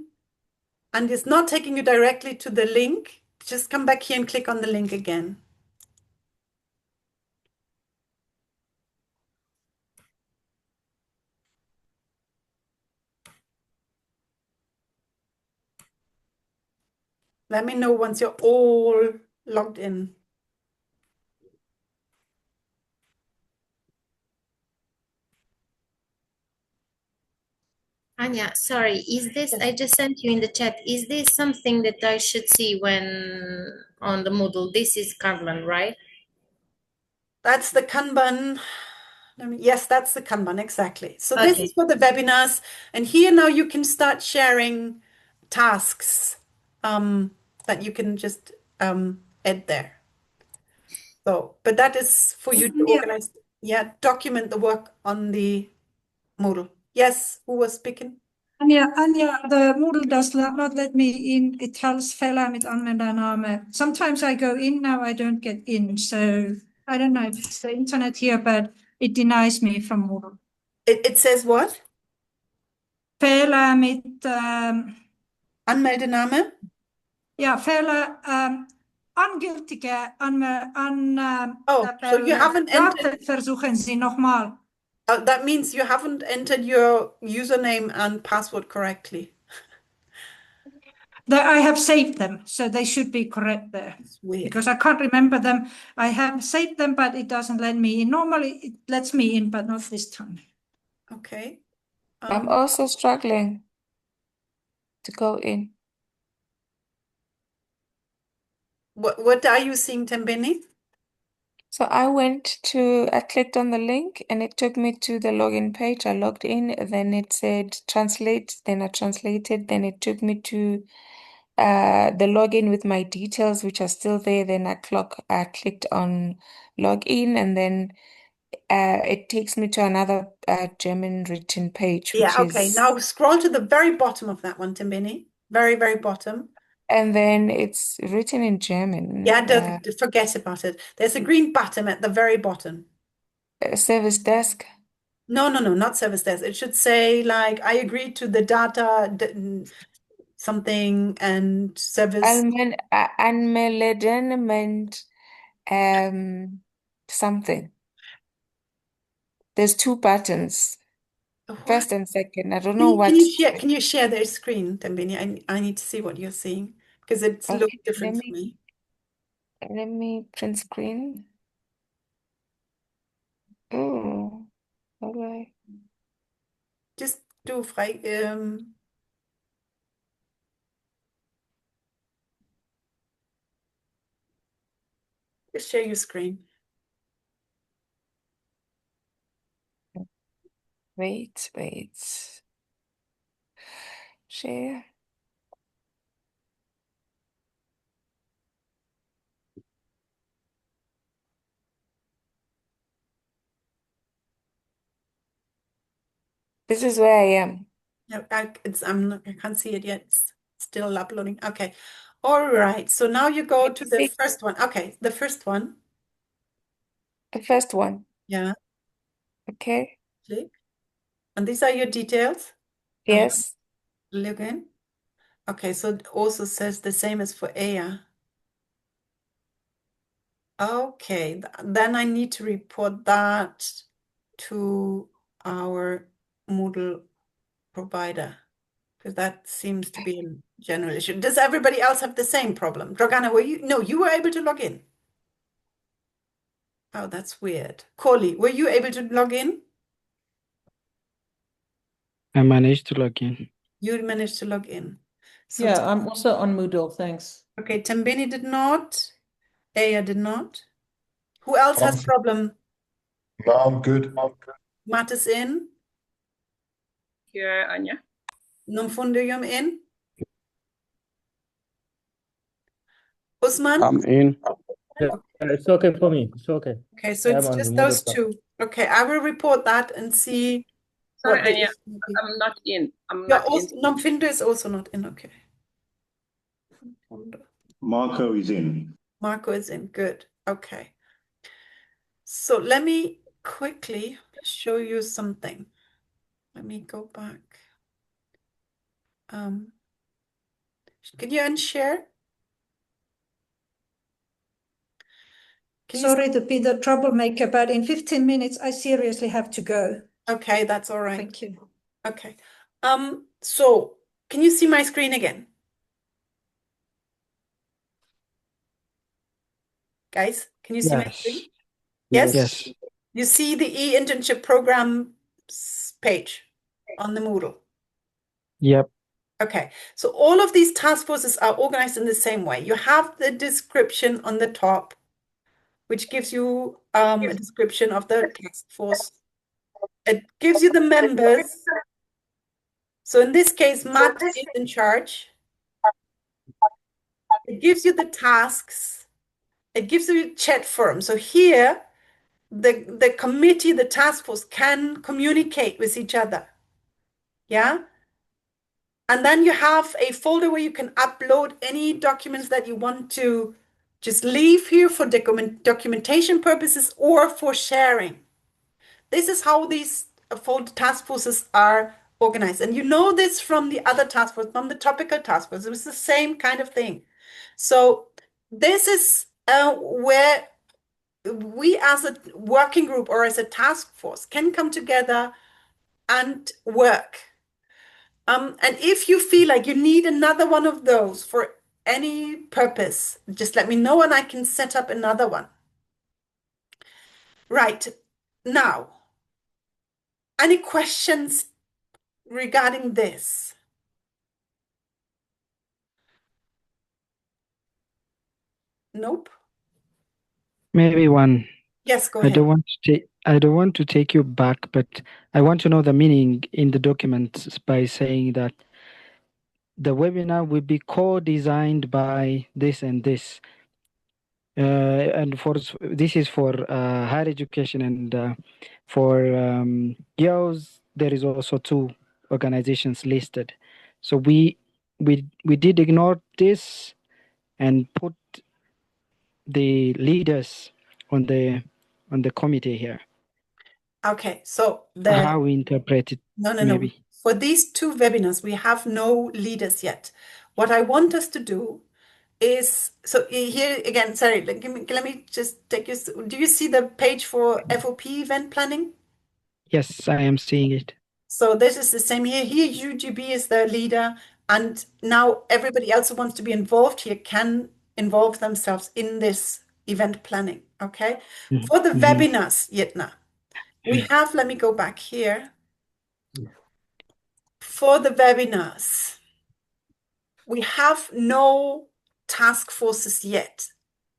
and it's not taking you directly to the link, just come back here and click on the link again. Let me know once you're all logged in. Anya, sorry, is this, I just sent you in the chat, is this something that I should see when on the Moodle? This is Kanban, right? That's the Kanban. Yes, that's the Kanban, exactly. So this is for the webinars. And here now you can start sharing tasks that you can just add there. So, but that is for you to organize, document the work on the Moodle. Yes, who was speaking? Anja, the Moodle does not let me in. It tells Fela mit Anwendername. Sometimes I go in, now I don't get in. So I don't know if it's the internet here, but it denies me from Moodle. It says what? Fehler mit Anmeldename? Ja, Fehler, ungültige so you haven't entered. Versuchen Sie nochmal. That means you haven't entered your username and password correctly. I have saved them, so they should be correct there. It's weird. Because I can't remember them. I have saved them, but it doesn't let me in. Normally, it lets me in, but not this time. Okay. I'm also struggling to go in. What are you seeing, Tembeni? So I clicked on the link and it took me to the login page. I logged in, then it said translate, then I translated, then it took me to the login with my details, which are still there. Then I clicked on login and then it takes me to another German written page, which okay. is. Now scroll to the very bottom of that one, Tembeni. Very, very bottom. And then it's written in German. Yeah, forget about it. There's a green button at the very bottom. Service desk. No, not service desk. It should say like, I agree to the data something and service. Anmeldement, something. There's two buttons, first and second. I don't know what. Can you share their screen, Tembeni? I need to see what you're seeing because it's looking different for me. Let me print screen. Oh, all right. Just do frei. Just share your screen. Wait. Share. This is where I am. No, I can't see it yet. It's still uploading. Okay. All right. So now you go to the first one. Okay, the first one. The first one. Yeah. Okay. Click. And these are your details? Yes. Login. Okay, so it also says the same as for Aya. Okay, then I need to report that to our Moodle provider because that seems to be a general issue. Does everybody else have the same problem? Dragana, you were able to log in? Oh, that's weird. Corley, were you able to log in? I managed to log in. You managed to log in. So, Yeah, I'm also on Moodle, thanks. okay, Tembeni did not. Aya did not. Who else has problem? No, I'm good. Matt is in. Here, Anya. Nomfundiyum in. Usman? I'm in. Yeah, it's okay for me. It's okay. Okay, so I'm it's on the just model those part. two. Okay, I will report that and see Sorry, what the Anya. issue will be. I'm not in. I'm You're not in. also, Nomfindo is also not in. Okay. Marco is in. Marco is in. Good. Okay. So let me quickly show you something. Let me go back. Can you unshare? Sorry to be the troublemaker, but in 15 minutes, I seriously have to go. Okay, that's all right. Thank you. Okay. So can you see my screen again? Guys, can you see my screen? Yes. Yes? Yes. You see the e-internship program page on the Moodle. Yep. Okay, so all of these task forces are organized in the same way. You have the description on the top, which gives you a description of the task force. It gives you the members. So in this case, Matt is in charge. It gives you the tasks. It gives you chat forum. So here, the committee, the task force can communicate with each other. Yeah? And then you have a folder where you can upload any documents that you want to just leave here for documentation purposes or for sharing. This is how these folder task forces are organized. And you know this from the other task force, from the topical task force. It was the same kind of thing. So this is where we as a working group or as a task force can come together and work. And if you feel like you need another one of those for any purpose, just let me know and I can set up another one. Right. Now, any questions regarding this? Nope. Maybe one. Yes, go I don't ahead. want to take I don't want to take you back, but I want to know the meaning in the documents by saying that the webinar will be co-designed by this and this. And this is for higher education, and for girls, there is also two organizations listed. So we did ignore this and put the leaders on the committee here. Okay, so How we interpret it, no. maybe. For these two webinars, we have no leaders yet. What I want us to do is, so here again, sorry, let me just take you, do you see the page for FOP event planning? Yes, I am seeing it. So this is the same here. Here, UGB is the leader, and now everybody else who wants to be involved here can involve themselves in this event planning, okay? For the webinars, Yitna, we have, let me go back here. For the webinars, we have no task forces yet,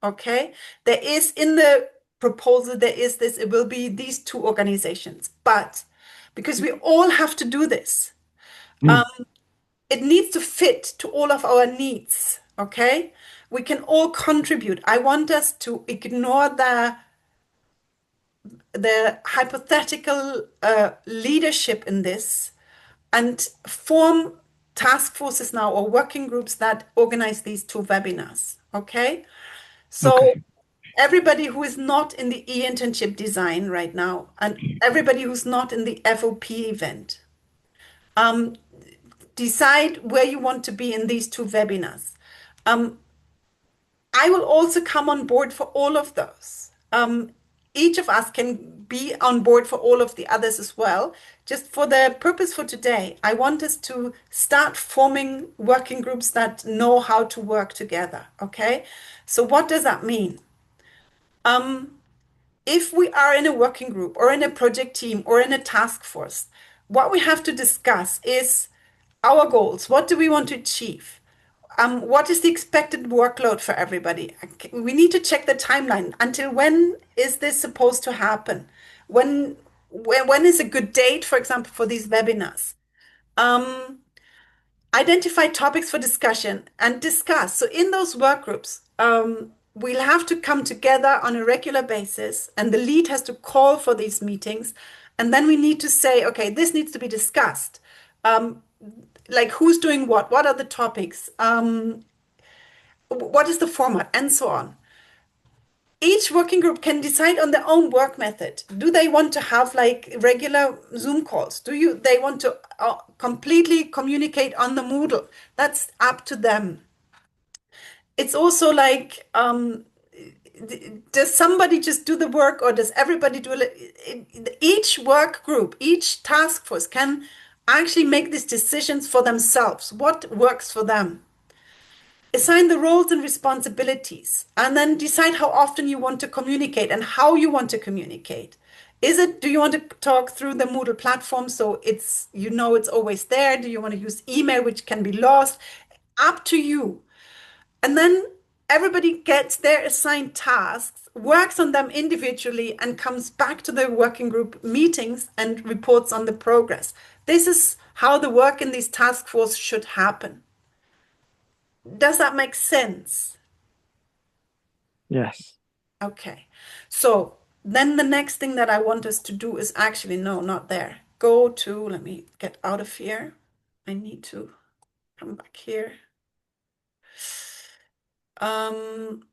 okay? There is in the proposal, there is this, it will be these two organizations, but because we all have to do this, it needs to fit to all of our needs, okay? We can all contribute. I want us to ignore the hypothetical leadership in this and form task forces now or working groups that organize these two webinars, okay? So everybody who is not in the e-internship design right now and everybody who's not in the FOP event, decide where you want to be in these two webinars. I will also come on board for all of those. Each of us can be on board for all of the others as well. Just for the purpose for today, I want us to start forming working groups that know how to work together, okay? So what does that mean? If we are in a working group or in a project team or in a task force, what we have to discuss is our goals. What do we want to achieve? what is the expected workload for everybody? We need to check the timeline. Until when is this supposed to happen? When is a good date, for example, for these webinars? Identify topics for discussion and discuss. So in those work groups, we'll have to come together on a regular basis, and the lead has to call for these meetings. And then we need to say, okay, this needs to be discussed. Like who's doing what are the topics, what is the format, and so on. Each working group can decide on their own work method. Do they want to have like regular Zoom calls? They want to completely communicate on the Moodle? That's up to them. It's also like, does somebody just do the work, or does everybody do it? Each work group, each task force can actually make these decisions for themselves. What works for them? Assign the roles and responsibilities, and then decide how often you want to communicate and how you want to communicate. Do you want to talk through the Moodle platform so it's always there? Do you want to use email, which can be lost? Up to you. And then everybody gets their assigned tasks, works on them individually, and comes back to the working group meetings and reports on the progress. This is how the work in these task force should happen. Does that make sense? Yes. Okay. So then the next thing that I want us to do is actually, no, not there. Let me get out of here. I need to come back here. Can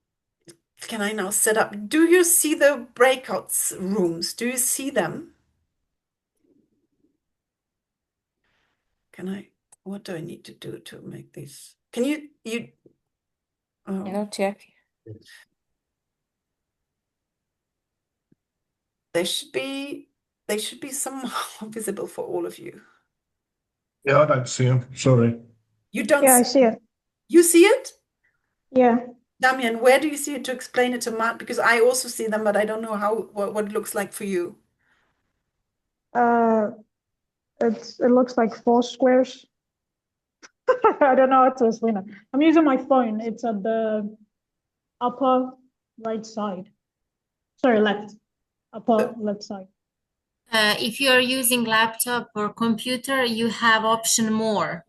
I now set up? Do you see the breakouts rooms? Do you see them? What do I need to do to make these? Can you, Not yet. they should be somehow visible for all of you. Yeah, I don't see them. Sorry. You don't Yeah, I see it. You see it? Yeah. Damian, where do you see it to explain it to Matt? Because I also see them, but I don't know what it looks like for you. It looks like 4 squares. I don't know how to explain it. I'm using my phone. It's at the upper right side. Sorry, left. Upper left side. If you're using laptop or computer, you have option more.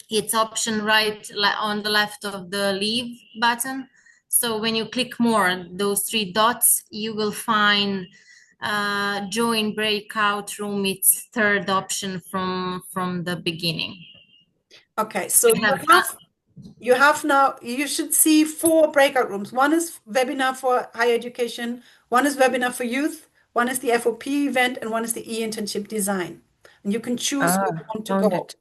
It's option right on the left of the leave button. So when you click more, those 3 dots, you will find join breakout room. It's third option from the beginning. Okay, so you should see 4 breakout rooms. One is webinar for higher education, one is webinar for youth, one is the FOP event, and one is the e-internship design. And you can choose where you want to Found go. it.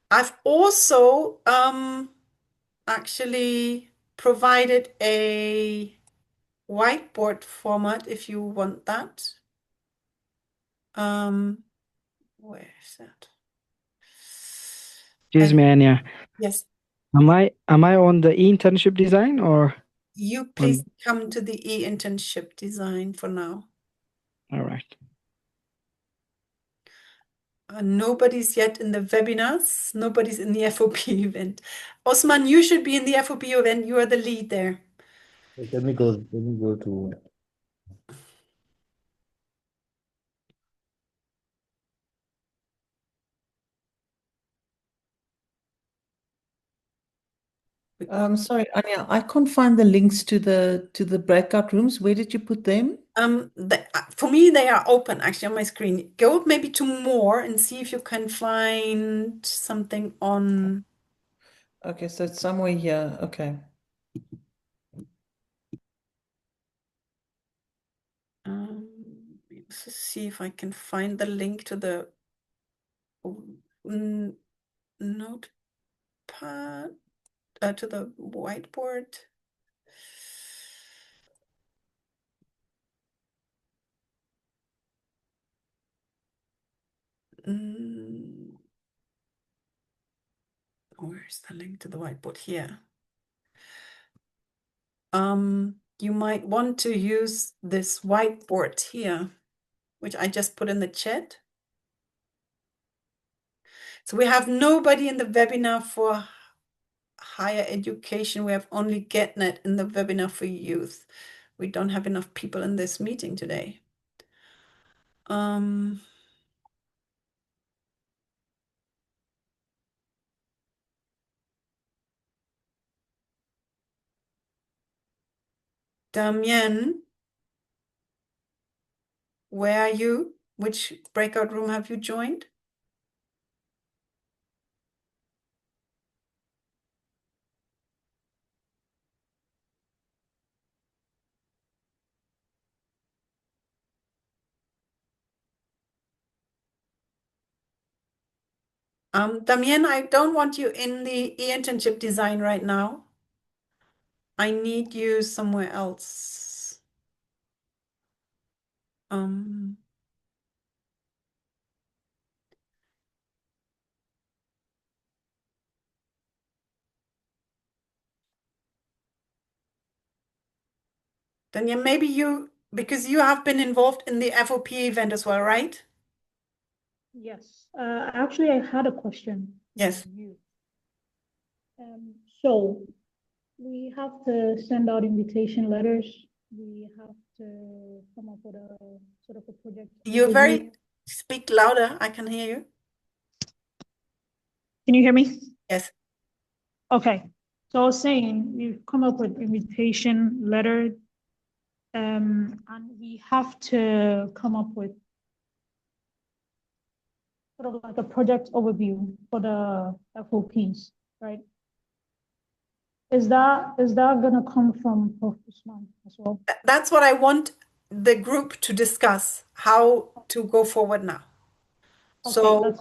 I've also actually provided a whiteboard format if you want that. Where is that? Excuse me, Anya. Yes. Am I on the internship design or? You please come to the e-internship design for now. All right. Nobody's yet in the webinars. Nobody's in the FOP event. Osman, you should be in the FOP event. You are the lead there. Let me go to. Sorry, Anya, I can't find the links to the breakout rooms. Where did you put them? For me, they are open actually on my screen. Go maybe to more and see if you can find something on. Okay, so it's somewhere here. Okay. Let's see if I can find the link to the notepad, to the whiteboard. Where's the link to the whiteboard? Here. You might want to use this whiteboard here, which I just put in the chat. So we have nobody in the webinar for higher education. We have only GetNet in the webinar for youth. We don't have enough people in this meeting today. Damien, where are you? Which breakout room have you joined? Damien, I don't want you in the e-internship design right now. I need you somewhere else. Damien, maybe you, because you have been involved in the FOP event as well, right? Yes. Actually, I had a question. Yes. For you. So we have to send out invitation letters. We have to come up with a sort of a project. Speak louder. I can hear you. Can you hear me? Yes. Okay. So I was saying you come up with invitation letter, and we have to come up with sort of like a project overview for the FOPs, right? Is that gonna come from Prof. Usman as well? That's what I want the group to discuss, how to go forward now. Okay, So,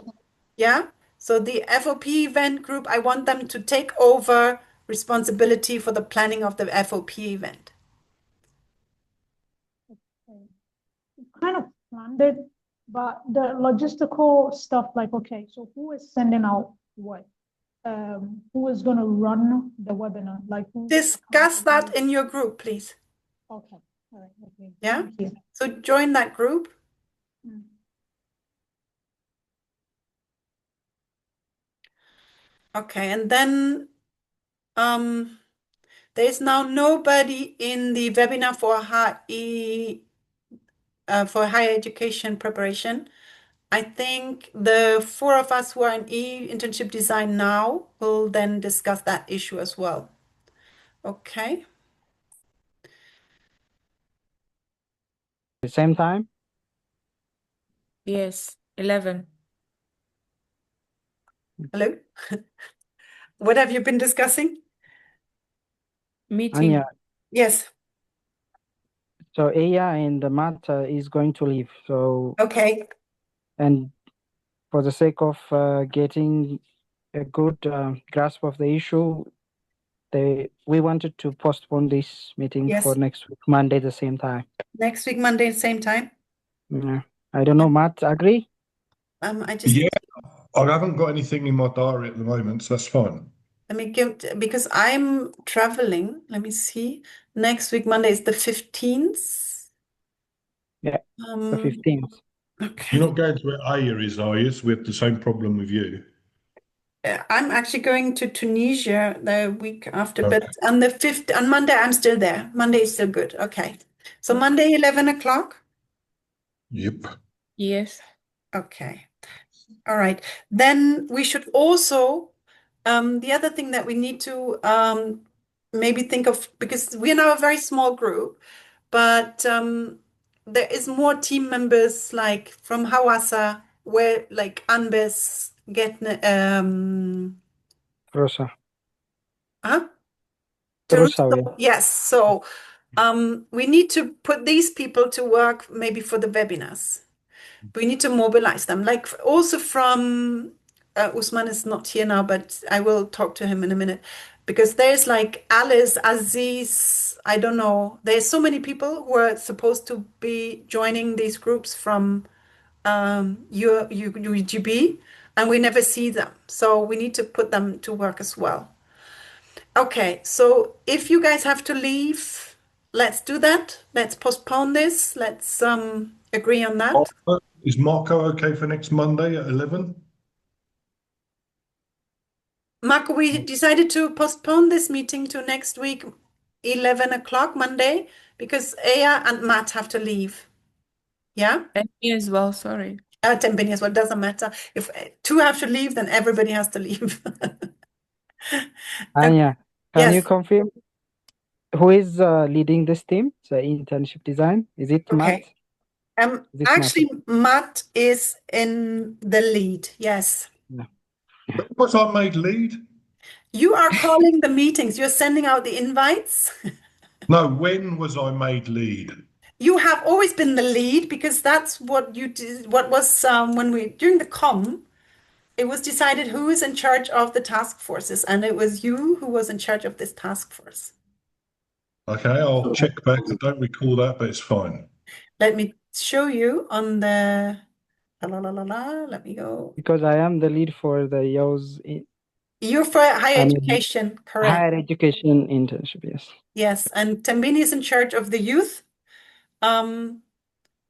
yeah. So the FOP event group, I want them to take over responsibility for the planning of the FOP event. Kind of planned it, but the logistical stuff, like, okay, so who is sending out what? Who is going to run the webinar? Like, discuss that in your group, please. Okay. All right. Okay. Yeah. Thank you. So join that group. Okay, and then there's now nobody in the webinar for higher education preparation. I think the four of us who are in internship design now will then discuss that issue as well. Okay. The same time? Yes, 11. Hello? What have you been discussing? Meeting. Anya, Yes. so Aya and Matt is going to leave. So okay. And for the sake of getting a good grasp of the issue, we wanted to postpone this meeting Yes. for next week, Monday, the same time. Next week, Monday, same time. Yeah. I don't know, Matt, agree? Yeah, I haven't got anything in my diary at the moment, so that's fine. Let me because I'm traveling. Let me see. Next week, Monday is the 15th. Yeah, the 15th. Okay. You're not going to where Aya is, are you? So we have the same problem with you. I'm actually going to Tunisia the week after, Okay. but on the 5th, on Monday, I'm still there. Monday is still good. Okay. So Monday, 11 o'clock? Yep. Yes. Okay. All right. Then we should also, the other thing that we need to maybe think of, because we're now a very small group, but there is more team members like from Hawassa, where like Anbes, get Rosa. huh? Rosa, yeah. Yes. So we need to put these people to work maybe for the webinars. We need to mobilize them. Like also from Usman is not here now, but I will talk to him in a minute because there's like Alice, Aziz, I don't know. There's so many people who are supposed to be joining these groups from UGB, and we never see them. So we need to put them to work as well. Okay, so if you guys have to leave, let's do that. Let's postpone this. Let's agree on that. Is Marco okay for next Monday at 11? Marco, we decided to postpone this meeting to next week, 11 o'clock Monday, because Aya and Matt have to leave. Yeah? And me as well, sorry. 10 penny as well, doesn't matter. If two have to leave, then everybody has to leave. Anya, can you Yes. confirm who is leading this team? The internship design? Is it Matt? Okay. Is it Matt? Actually, Matt is in the lead. Yes. Yeah. Was I made lead? You are calling the meetings. You're sending out the invites. No, when was I made lead? You have always been the lead because that's what you did. What was when we during the com, it was decided who is in charge of the task forces, and it was you who was in charge of this task force. Okay, I'll check back. I don't recall that, but it's fine. Let me show you on the let me go. Because I am the lead for the YOS. You're for higher education, correct? Higher education internship, yes. Yes, and Tambini is in charge of the youth, and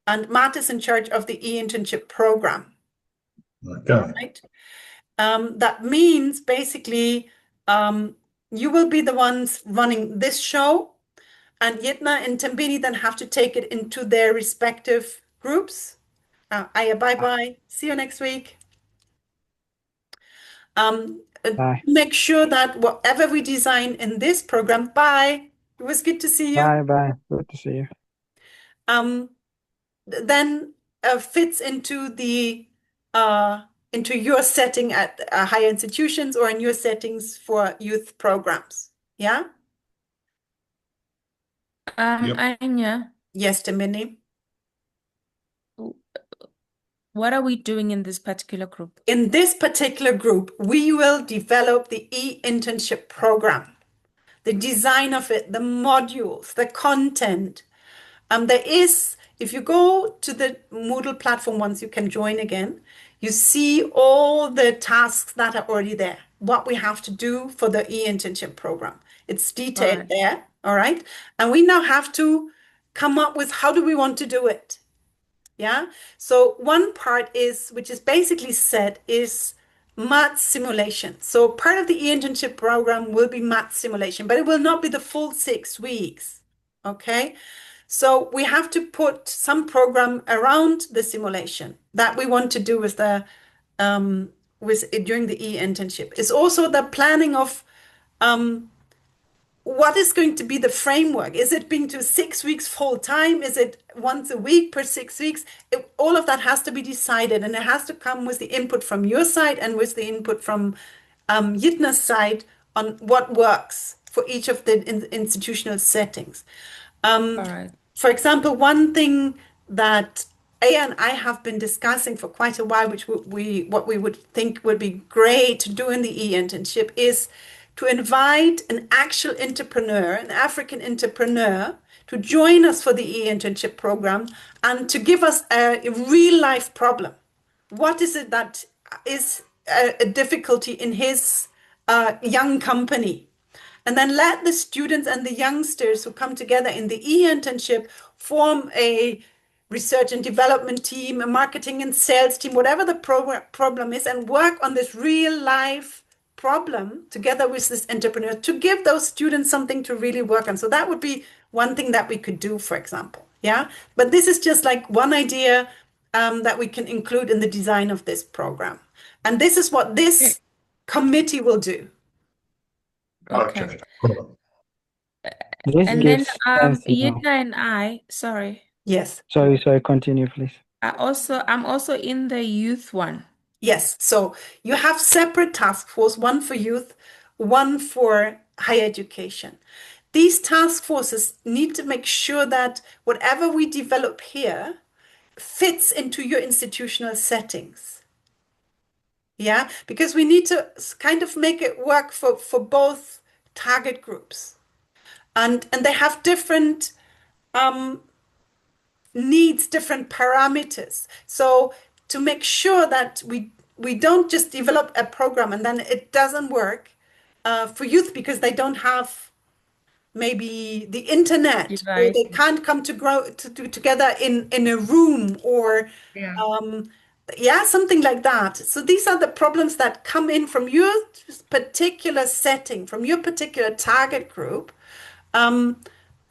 Matt is in charge of the e-internship program. Okay. Right? That means basically you will be the ones running this show, and Yitna and Tambini then have to take it into their respective groups. Aya, bye-bye. See you next week. Bye. Make sure that whatever we design in this program, bye. It was good to see you. Bye. Good to see you. Then fits into your setting at higher institutions or in your settings for youth programs. Yeah? Yep. Anya, Yes, Tamini. what are we doing in this particular group? In this particular group, we will develop the e-internship program, the design of it, the modules, the content. If you go to the Moodle platform once you can join again, you see all the tasks that are already there, what we have to do for the e-internship program. It's detailed there, all right? And we now have to come up with how do we want to do it? Yeah. So one part which is basically set, is math simulation. So part of the e-internship program will be math simulation, but it will not be the full 6 weeks. Okay. So we have to put some program around the simulation that we want to do during the e-internship. It's also the planning of what is going to be the framework? Is it being to 6 weeks full time? Is it once a week per 6 weeks? All of that has to be decided, and it has to come with the input from your side and with the input from Yitna's side on what works for each of the institutional settings. For example, one thing that Aya and I have been discussing for quite a while, what we would think would be great to do in the e-internship, is to invite an actual entrepreneur, an African entrepreneur, to join us for the e-internship program and to give us a real life problem. What is it that is a difficulty in his young company? And then let the students and the youngsters who come together in the e-internship form a research and development team, a marketing and sales team, whatever the problem is, and work on this real life problem together with this entrepreneur to give those students something to really work on. So that would be one thing that we could do, for example. Yeah. But this is just like one idea that we can include in the design of this program. And this is what this committee will do. Okay. This And then gives sense now. Yitna and I, sorry. Yes. Sorry, continue, please. I'm also in the youth one. Yes. So you have separate task force, one for youth, one for higher education. These task forces need to make sure that whatever we develop here fits into your institutional settings. Yeah, because we need to kind of make it work for both target groups. And they have different needs, different parameters. So to make sure that we don't just develop a program and then it doesn't work for youth because they don't have maybe the internet, or they can't come together in a room, or Yeah, something like that. So these are the problems that come in from your particular setting, from your particular target group, um,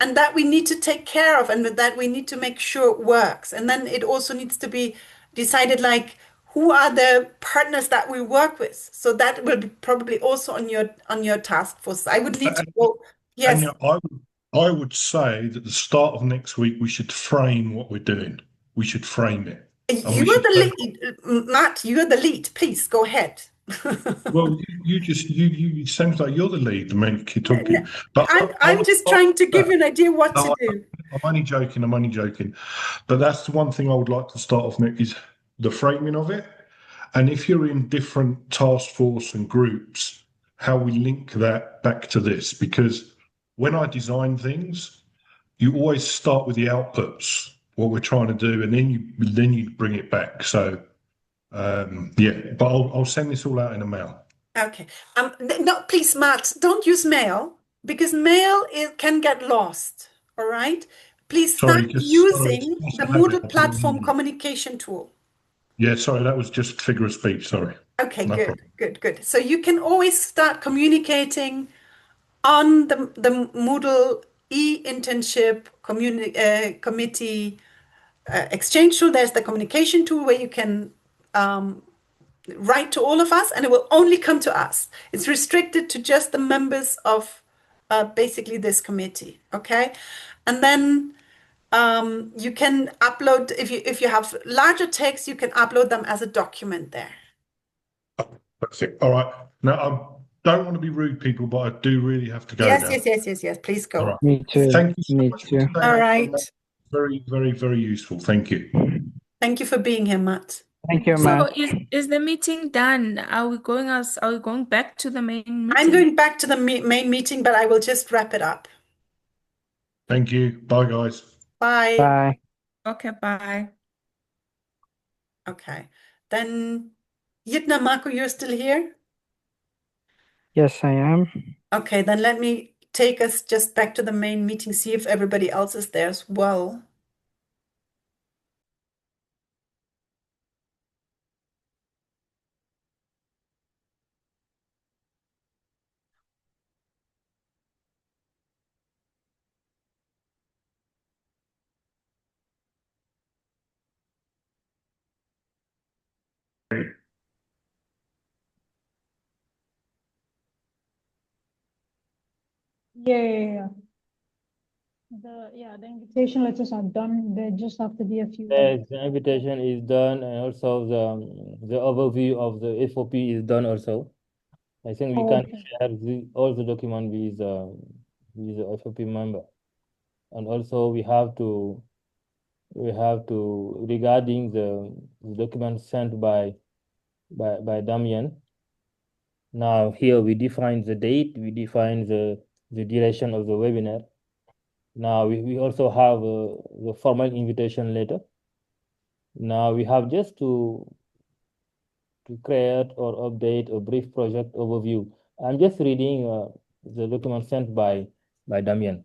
and that we need to take care of, and that we need to make sure it works. And then it also needs to be decided, like, who are the partners that we work with. So that will be probably also on your task force. I would need to go. Yes. Anya, I would say that the start of next week we should frame what we're doing. We should frame it. And we You're should the take, lead, Matt, you're the lead. Please go ahead. well, you just you it sounds like you're the lead, the main kid talking. But I I'm would just start trying to with give that. you an idea what to No, do. I'm only joking. I'm only joking. But that's the one thing I would like to start off with is the framing of it. And if you're in different task force and groups, how we link that back to this. Because when I design things, you always start with the outputs, what we're trying to do, and then you bring it back. So yeah, but I'll send this all out in a mail. Okay. No, please, Matt, don't use mail because mail can get lost. All right. Please start Sorry, just sorry, using the I had Moodle platform communication tool. yeah, sorry, that was just figure of speech. Sorry. Okay, No good, problem. good, good. So you can always start communicating on the Moodle e-internship committee exchange tool. There's the communication tool where you can write to all of us, and it will only come to us. It's restricted to just the members of basically this committee. Okay, and then you can upload if you have larger text, you can upload them as a document there. Perfect. All right. Now, I don't want to be rude, people, but I do really have to go Yes, now. yes, yes, yes, yes. Please All go. right. Me too. Thank you so Me much for too. today. All right. Very, very, very useful. Thank you. Thank you for being here, Matt. Thank you, So Matt. is the meeting done? Are we going back to the main I'm meeting? going back to the main meeting, but I will just wrap it up. Thank you. Bye, guys. Bye. Bye. Okay, bye. Okay. Then, Yitna, Marco, you're still here? Yes, I am. Okay, then let me take us just back to the main meeting, see if everybody else is there as well. Yeah. The invitation letters are done. There just have to be a few. Yes, the invitation is done, and also the overview of the FOP is done also. I think we Oh, can okay. share all the document with the FOP member. And also we have to regarding the document sent by Damien. Now here we define the date, we define the duration of the webinar. Now we also have the formal invitation letter. Now we have just to create or update a brief project overview. I'm just reading the document sent by Damien.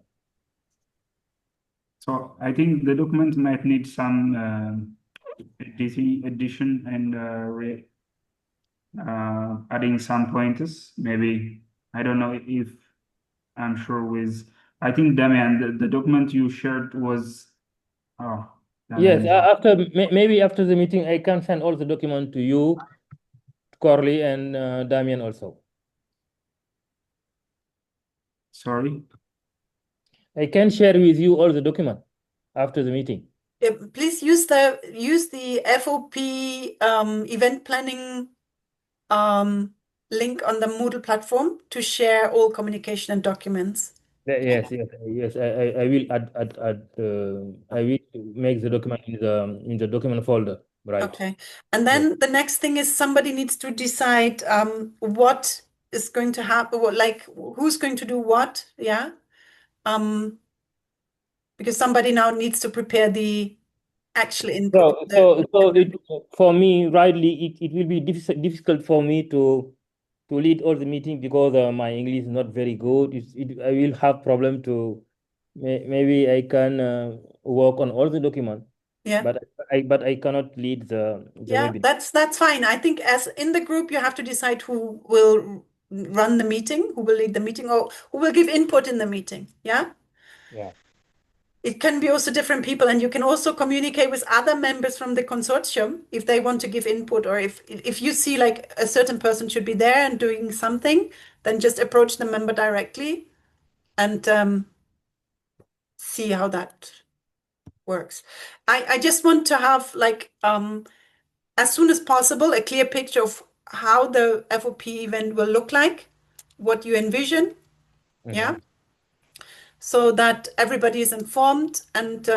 So I think the document might need some addition and adding some pointers. Maybe I don't know if I'm sure with. I think Damian, the document you shared was. Oh, Yes, Damian is out. after maybe after the meeting, I can send all the document to you, Corley, and Damien also. Sorry. I can share with you all the document after the meeting. Please use the FOP event planning link on the Moodle platform to share all communication and documents. Yes. I will I will make the document in the document folder, right? Okay. And then the next thing is somebody needs to decide what is going to happen, like who's going to do what, yeah? Because somebody now needs to prepare the actual input. For me, rightly, it will be difficult for me to lead all the meeting because my English is not very good. I will have problem to maybe I can work on all the document. Yeah. but I cannot lead the Yeah, webinar. that's fine. I think as in the group, you have to decide who will run the meeting, who will lead the meeting, or who will give input in the meeting. Yeah. Yeah. It can be also different people, and you can also communicate with other members from the consortium if they want to give input, or if you see like a certain person should be there and doing something, then just approach the member directly and see how that works. I just want to have like as soon as possible a clear picture of how the FOP event will look like, what you envision, yeah, so that everybody is informed and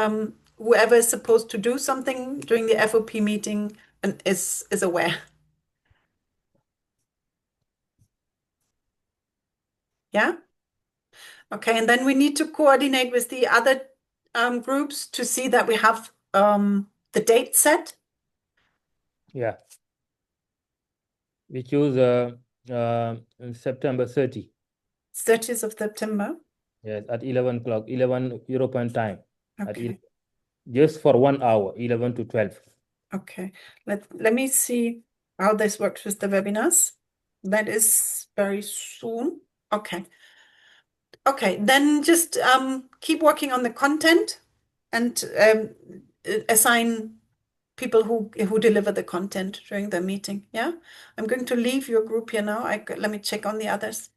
whoever is supposed to do something during the FOP meeting and is aware. Yeah. Okay, and then we need to coordinate with the other groups to see that we have the date set. Yeah. We choose September 30. 30th of September. Yes, at 11 o'clock, 11 European time. Okay. Just for 1 hour, 11 to 12. Okay. Let me see how this works with the webinars. That is very soon. Okay. Okay, then just keep working on the content and assign people who deliver the content during the meeting. Yeah, I'm going to leave your group here now. Let me check on the others.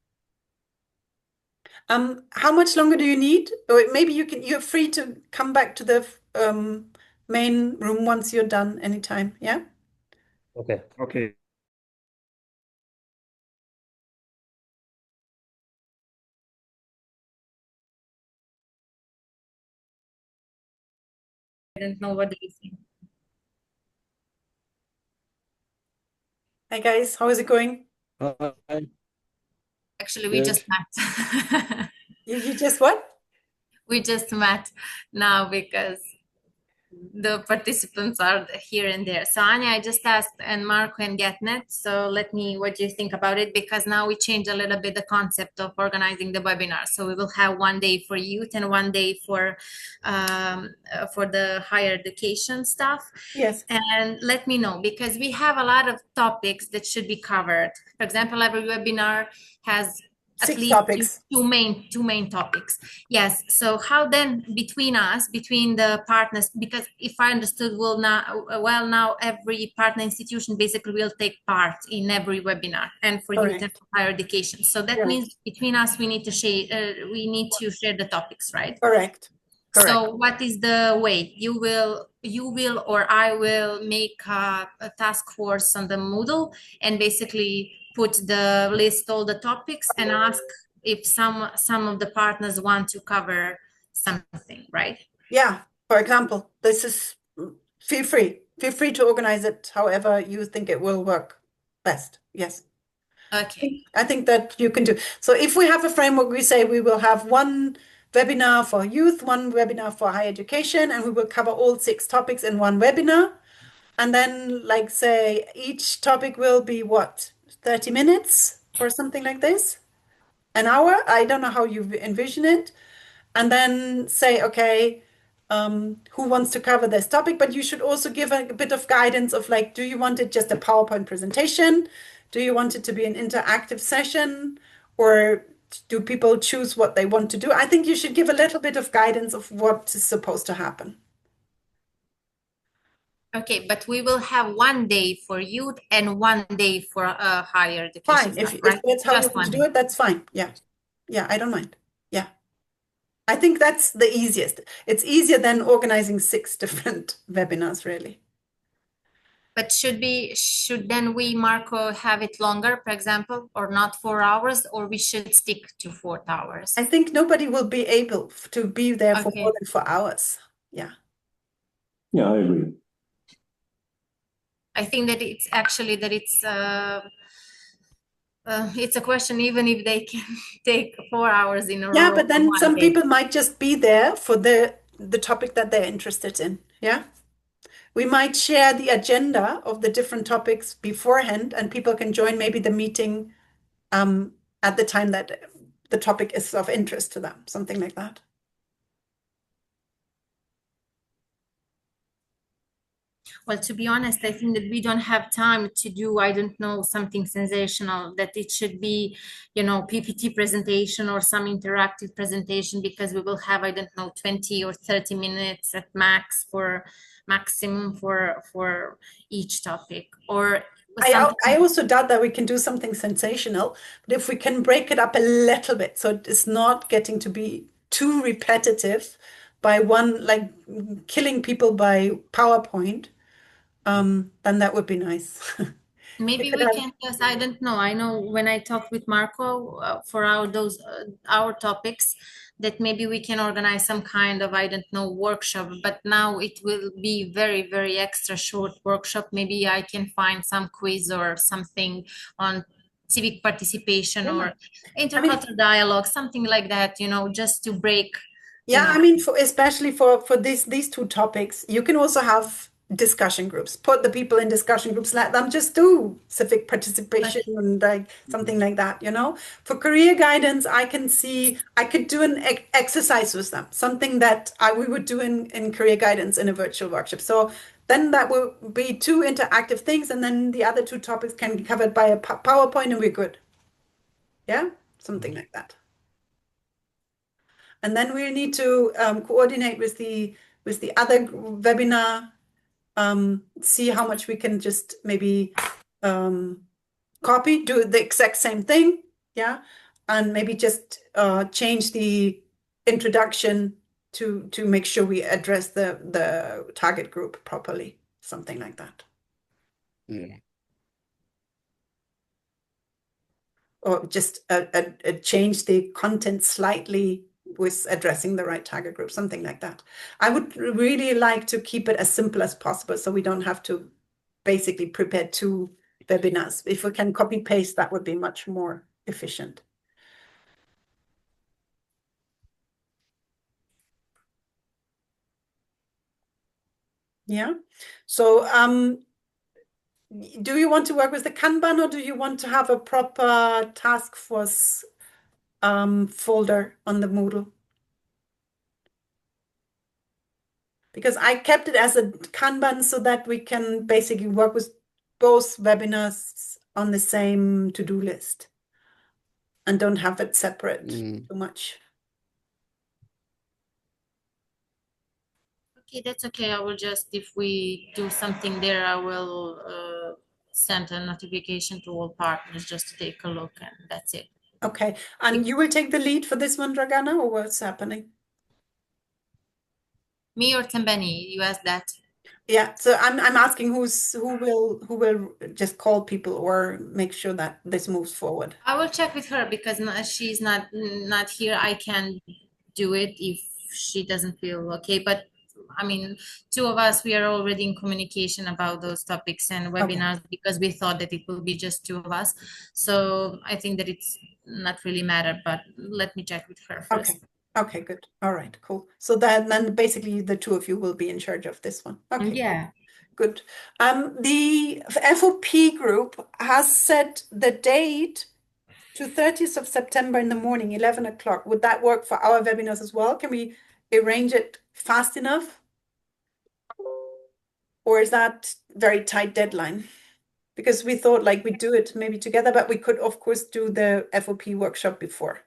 How much longer do you need? Or maybe you're free to come back to the main room once you're done anytime. Yeah. Okay. Okay. I don't know what do you think. Hi guys, how is it going? Hi. Actually, we just met. You just what? We just met now because the participants are here and there. So Anya, I just asked and Marco and GetNet. So what do you think about it? Because now we change a little bit the concept of organizing the webinar. So we will have one day for youth and one day for the higher education stuff. Yes. And let me know, because we have a lot of topics that should be covered. For example, every webinar has at 6 least topics. two main topics. Yes. So how then between the partners, because if I understood now every partner institution basically will take part in every webinar and for youth and for higher education. So that means between us we need to share the topics, right? Correct. So what is the way? You will or I will make a task force on the Moodle and basically list all the topics and ask if some of the partners want to cover something, right? Yeah. For example, feel free to organize it however you think it will work best. Yes. Okay. I think that you can do. So if we have a framework, we say we will have one webinar for youth, one webinar for higher education, and we will cover all 6 topics in one webinar. And then like say each topic will be what, 30 minutes or something like this? An hour? I don't know how you envision it. And then say, okay, who wants to cover this topic? But you should also give a bit of guidance of like, do you want it just a PowerPoint presentation? Do you want it to be an interactive session? Or do people choose what they want to do? I think you should give a little bit of guidance of what is supposed to happen. Okay, but we will have one day for youth and one day for higher education. Fine, if Right? that's how you Just want to one do day. it, that's fine. Yeah. Yeah, I don't mind. Yeah. I think that's the easiest. It's easier than organizing 6 different webinars, really. But should then we, Marco, have it longer, for example, or not 4 hours, or we should stick to 4 hours? I think nobody will be able to be there for more than 4 hours. Yeah. Yeah, I agree. I think that it's a question even if they can take 4 hours in a row. Yeah, but then one some day. people might just be there for the topic that they're interested in. Yeah. We might share the agenda of the different topics beforehand, and people can join maybe the meeting at the time that the topic is of interest to them, something like that. Well, to be honest, I think that we don't have time to do, I don't know, something sensational, that it should be, PPT presentation or some interactive presentation, because we will have, I don't know, 20 or 30 minutes at maximum for each topic. Or something. I also doubt that we can do something sensational, but if we can break it up a little bit so it's not getting to be too repetitive by one, like killing people by PowerPoint, then that would be nice. Maybe we can just, I don't know. I know when I talked with Marco for our topics, that maybe we can organize some kind of, I don't know, workshop, but now it will be very, very extra short workshop. Maybe I can find some quiz or something on civic participation or intercultural dialogue, something like that, just to break. Yeah, I mean, especially for these two topics, you can also have discussion groups. Put the people in discussion groups, let them just do civic participation and like something like that, For career guidance, I could do an exercise with them, something that we would do in career guidance in a virtual workshop. So then that will be two interactive things, and then the other two topics can be covered by a PowerPoint, and we're good. Yeah, something like that. And then we need to coordinate with the other webinar, see how much we can just maybe copy, do the exact same thing, yeah, and maybe just change the introduction to make sure we address the target group properly, something like that. Yeah. Or just change the content slightly with addressing the right target group, something like that. I would really like to keep it as simple as possible so we don't have to basically prepare two webinars. If we can copy paste, that would be much more efficient. Yeah. So do you want to work with the Kanban, or do you want to have a proper task force folder on the Moodle? Because I kept it as a Kanban so that we can basically work with both webinars on the same to-do list and don't have it separate too much. Okay, that's okay. I will just, if we do something there, I will send a notification to all partners just to take a look, and that's it. Okay, and you will take the lead for this one, Dragana, or what's happening? Me or Tembeni? You asked that. Yeah, so I'm asking who will just call people or make sure that this moves forward. I will check with her because she's not here. I can do it if she doesn't feel okay. But I mean, two of us, we are already in communication about those topics and webinars because we thought that it will be just two of us. So I think that it's not really matter, but let me check with her first. Okay, good. All right, cool. So then basically the two of you will be in charge of this one. Okay. Yeah. Good. The FOP group has set the date to 30th of September in the morning, 11 o'clock. Would that work for our webinars as well? Can we arrange it fast enough? Or is that very tight deadline? Because we thought like we'd do it maybe together, but we could of course do the FOP workshop before.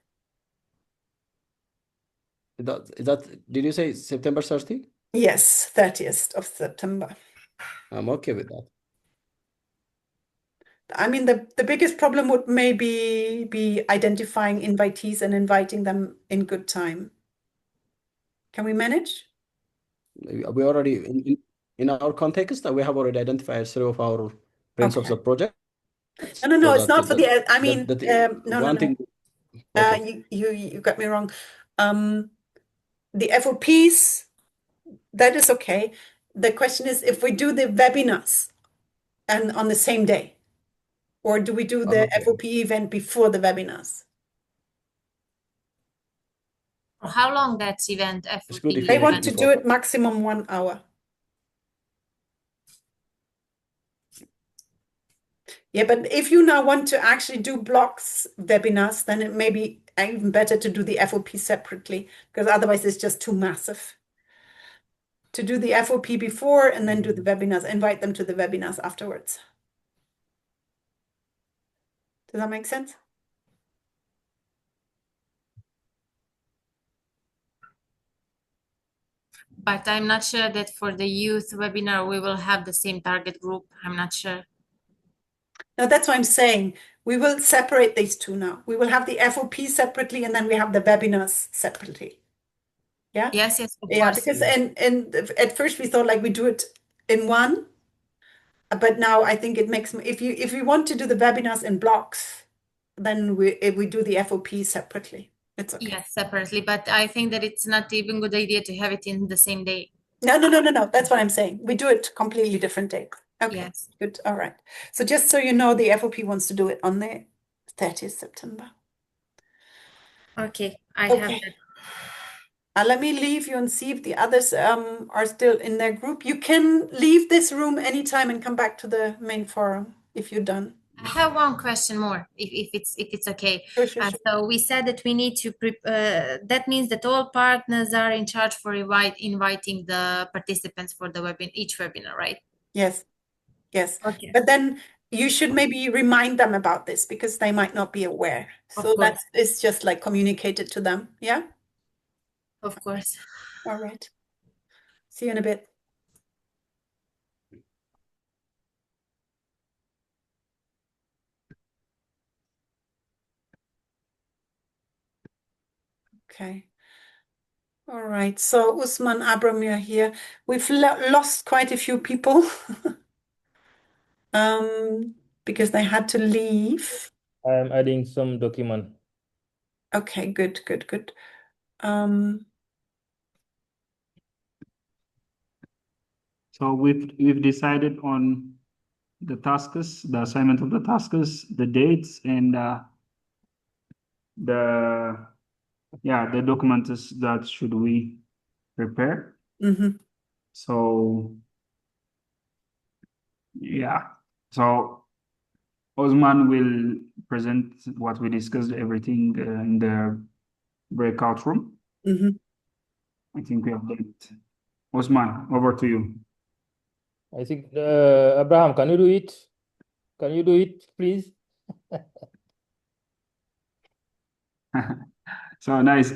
Did you say September 30? Yes, 30th of September. I'm okay with that. I mean, the biggest problem would maybe be identifying invitees and inviting them in good time. Can we manage? We already, in our context, we have already identified three of our brains of the project. No, it's not for the, I mean, no. Okay. You got me wrong. The FOPs, that is okay. The question is if we do the webinars and on the same day, or do we do the FOP event before the webinars? How long that event? They want to do it maximum 1 hour. Yeah, but if you now want to actually do blocks webinars, then it may be even better to do the FOP separately, because otherwise it's just too massive. to do the FOP before and then do the webinars, invite them to the webinars afterwards. Does that make sense? But I'm not sure that for the youth webinar, we will have the same target group. I'm not sure. No, that's what I'm saying. We will separate these two now. We will have the FOP separately and then we have the webinars separately. Yeah? Yes, yes, of Yeah, course. because and at first we thought like we do it in one, but now I think it makes if you want to do the webinars in blocks, then we do the FOP separately. It's okay. Yes, separately, but I think that it's not even good idea to have it in the same day. No. That's what I'm saying. We do it completely different day. Okay, Yes. good. All right. So just so you know, the FOP wants to do it on the 30th September. Okay, I have Okay. that. Let me leave you and see if the others are still in their group. You can leave this room anytime and come back to the main forum if you're done. I have one question more, if it's okay. Sure. So we said that we need to that means that all partners are in charge for inviting the participants for the each webinar, right? Yes. Okay. But then you should maybe remind them about this because they might not be aware. So Of course. it's just like communicated to them. Yeah. Of course. All right. See you in a bit. Okay. All right. So Usman, Abram, you're here. We've lost quite a few people because they had to leave. I'm adding some document. Okay, good. So we've decided on the tasks, the assignment of the tasks, the dates, and the documents that should we prepare. So yeah, so Osman will present what we discussed, everything in the breakout room. I think we have done it. Osman, over to you. I think Abraham, can you do it? Can you do it, please? So nice.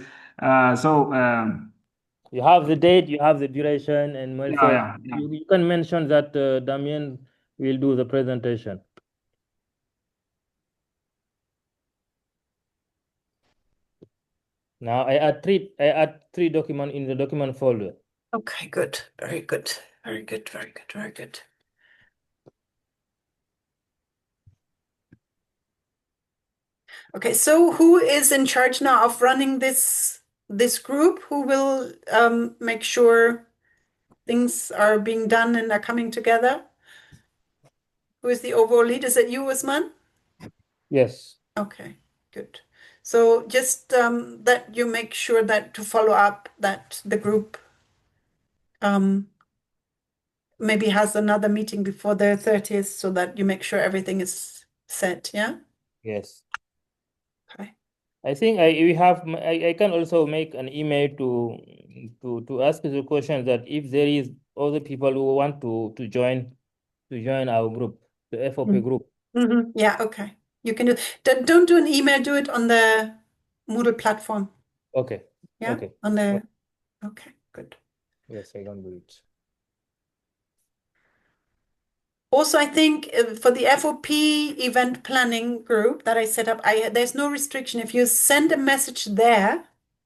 You have the date, you have the duration, and also yeah. you can mention that Damien will do the presentation. Now I add three documents in the document folder. Okay, good. Very good. Okay, so who is in charge now of running this group? Who will make sure things are being done and are coming together? Who is the overall lead? Is it you, Usman? Yes. Okay, good. So just that you make sure that to follow up that the group maybe has another meeting before the 30th so that you make sure everything is set, yeah? Yes. Okay. I think I can also make an email to ask the question that if there is other people who want to join our group, the FOP group. Yeah, okay. You can do. Don't do an email. Do it on the Moodle platform. Okay. Yeah. Okay. On the. Okay. Good. Yes, I can do it. Also, I think for the FOP event planning group that I set up, there's no restriction. If you send a message there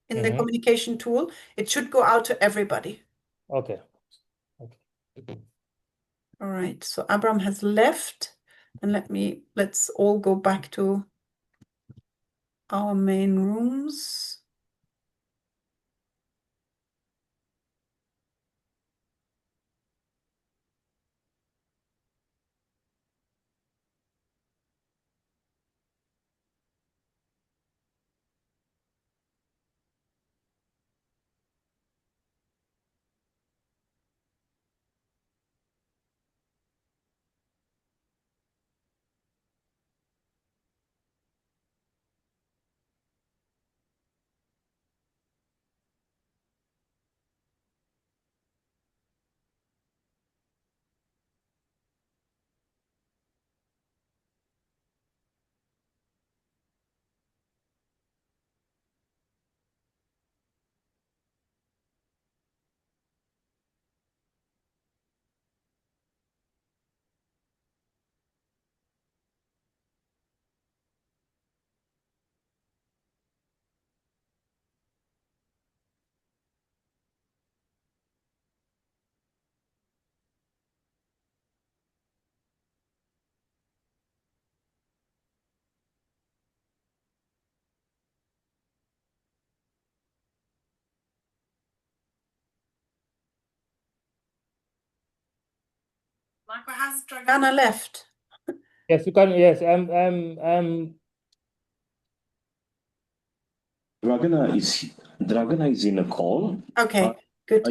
in the communication tool, it should go out to everybody. Okay. All right. So Abram has left, and let's all go back to our main rooms. Marco, has Dragana left? Yes, you can. Yes, I'm. Dragana is in a call. Okay, good. I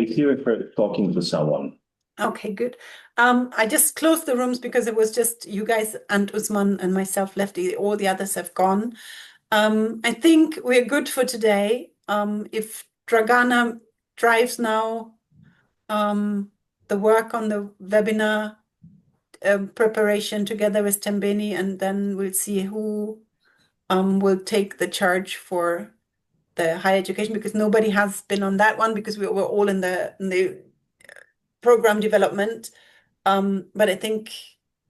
hear her talking to someone. Okay, good. I just closed the rooms because it was just you guys and Usman and myself left. All the others have gone. I think we're good for today. If Dragana drives now the work on the webinar preparation together with Tembeni, and then we'll see who will take the charge for the higher education, because nobody has been on that one because we were all in the program development. But I think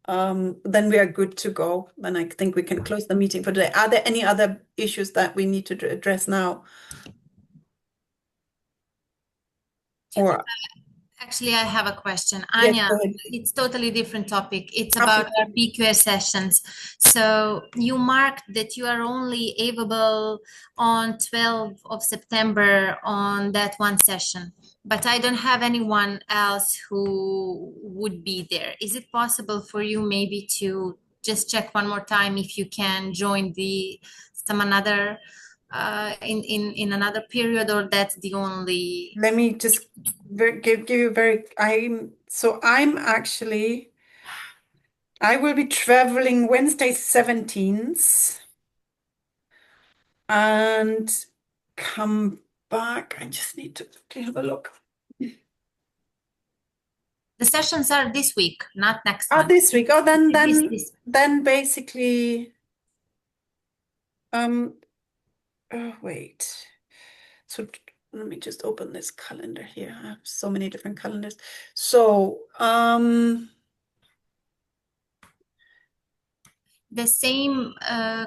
then we are good to go. And I think we can close the meeting for today. Are there any other issues that we need to address now? Or Actually, I have a question. yes, Anya, go ahead. it's totally different topic. It's Okay. about our PQA sessions. So you marked that you are only available on 12th of September on that one session, but I don't have anyone else who would be there. Is it possible for you maybe to just check one more time if you can join some another in another period, or that's the only? Let me just give you I will be traveling Wednesday 17th and come back. I just need to have a look. The sessions are this week, not next one. This week. Oh, This. then basically, wait. So let me just open this calendar here. I have so many different calendars. So, the same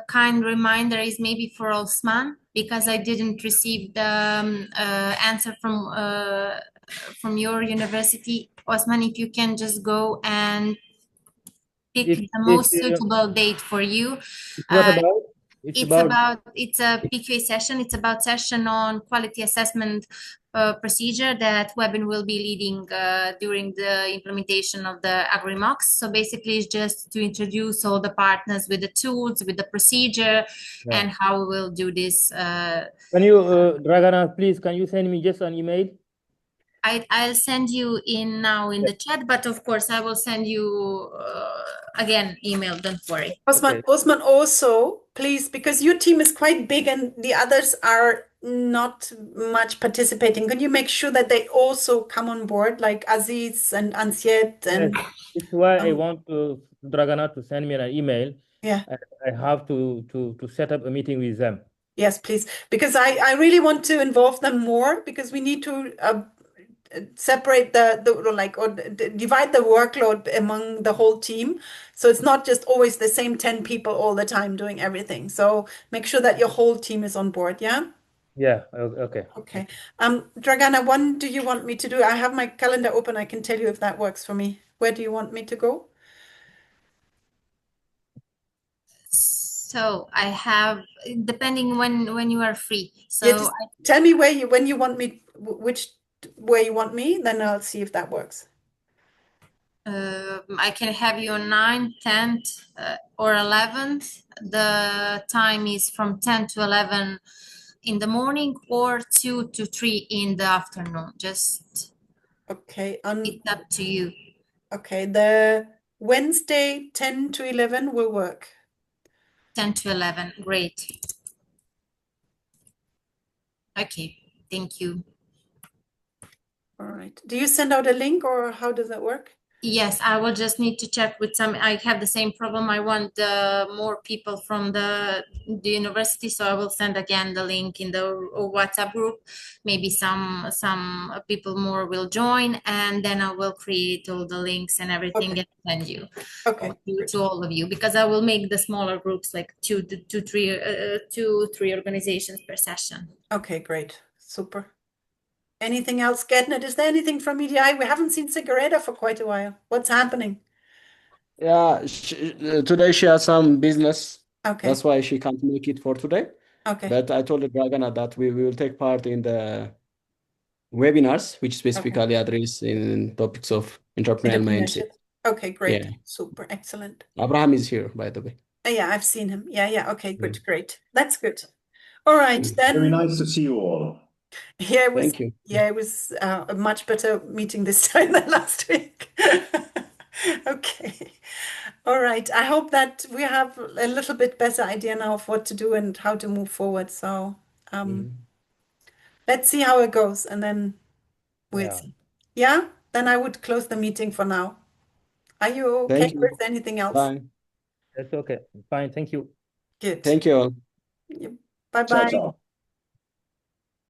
kind reminder is maybe for Osman, because I didn't receive the answer from your university. Osman, if you can just go and pick the most suitable date for you. What about? It's a PQA session. It's about session on quality assessment procedure that Webin will be leading during the implementation of the Agrimocks. So basically, it's just to introduce all the partners with the tools, with the procedure, and how we will do this. Can you, Dragana, please, can you send me just an email? I'll send you in now in the chat, but of course I will send you again email. Don't worry. Osman, also, please, because your team is quite big and the others are not much participating. Can you make sure that they also come on board, like Aziz and Ansiet? And yes, it's why I want Dragana to send me an email. Yeah, I have to set up a meeting with them. Yes, please, because I really want to involve them more, because we need to separate divide the workload among the whole team. So it's not just always the same 10 people all the time doing everything. So make sure that your whole team is on board, yeah? Yeah, okay. Okay. Dragana, when do you want me to do? I have my calendar open. I can tell you if that works for me. Where do you want me to go? So I have, depending when you are free. So just tell me when you want me, which where you want me, then I'll see if that works. I can have you on 9th, 10th, or 11th. The time is from 10 to 11 in the morning, or 2 to 3 in the afternoon. Just okay, it's up to you. Okay, the Wednesday 10 to 11 will work. 10 to 11, great. Okay, thank you. All right. Do you send out a link, or how does that work? Yes, I will just need to check with some. I have the same problem. I want more people from the university, so I will send again the link in the WhatsApp group. Maybe some people more will join, and then I will create all the links and everything and send you to all of you, because I will make the smaller groups, like two, three organizations per session. Okay, great, super. Anything else, Gednet? Is there anything from EDI? We haven't seen Cigaretta for quite a while. What's happening? Yeah, today she has some business. Okay. That's why she can't make it for today. Okay. But I told Dragana that we will take part in the webinars, which specifically address in topics of entrepreneurial mindset. Okay, great. Yeah. Super, excellent. Abraham is here, by the way. Yeah, I've seen him. Yeah. Okay, good, great. That's good. All right, then. Very nice to see you all. Yeah, Thank you. Yeah, it was a much better meeting this time than last week. Okay. All right. I hope that we have a little bit better idea now of what to do and how to move forward. So let's see how it goes, and then we'll see. Yeah? Then I would close the meeting for now. Are you okay? Thank you. Or is there anything else? Bye. That's okay. Fine. Thank you. Good. Thank you all. Bye-bye. Ciao, ciao.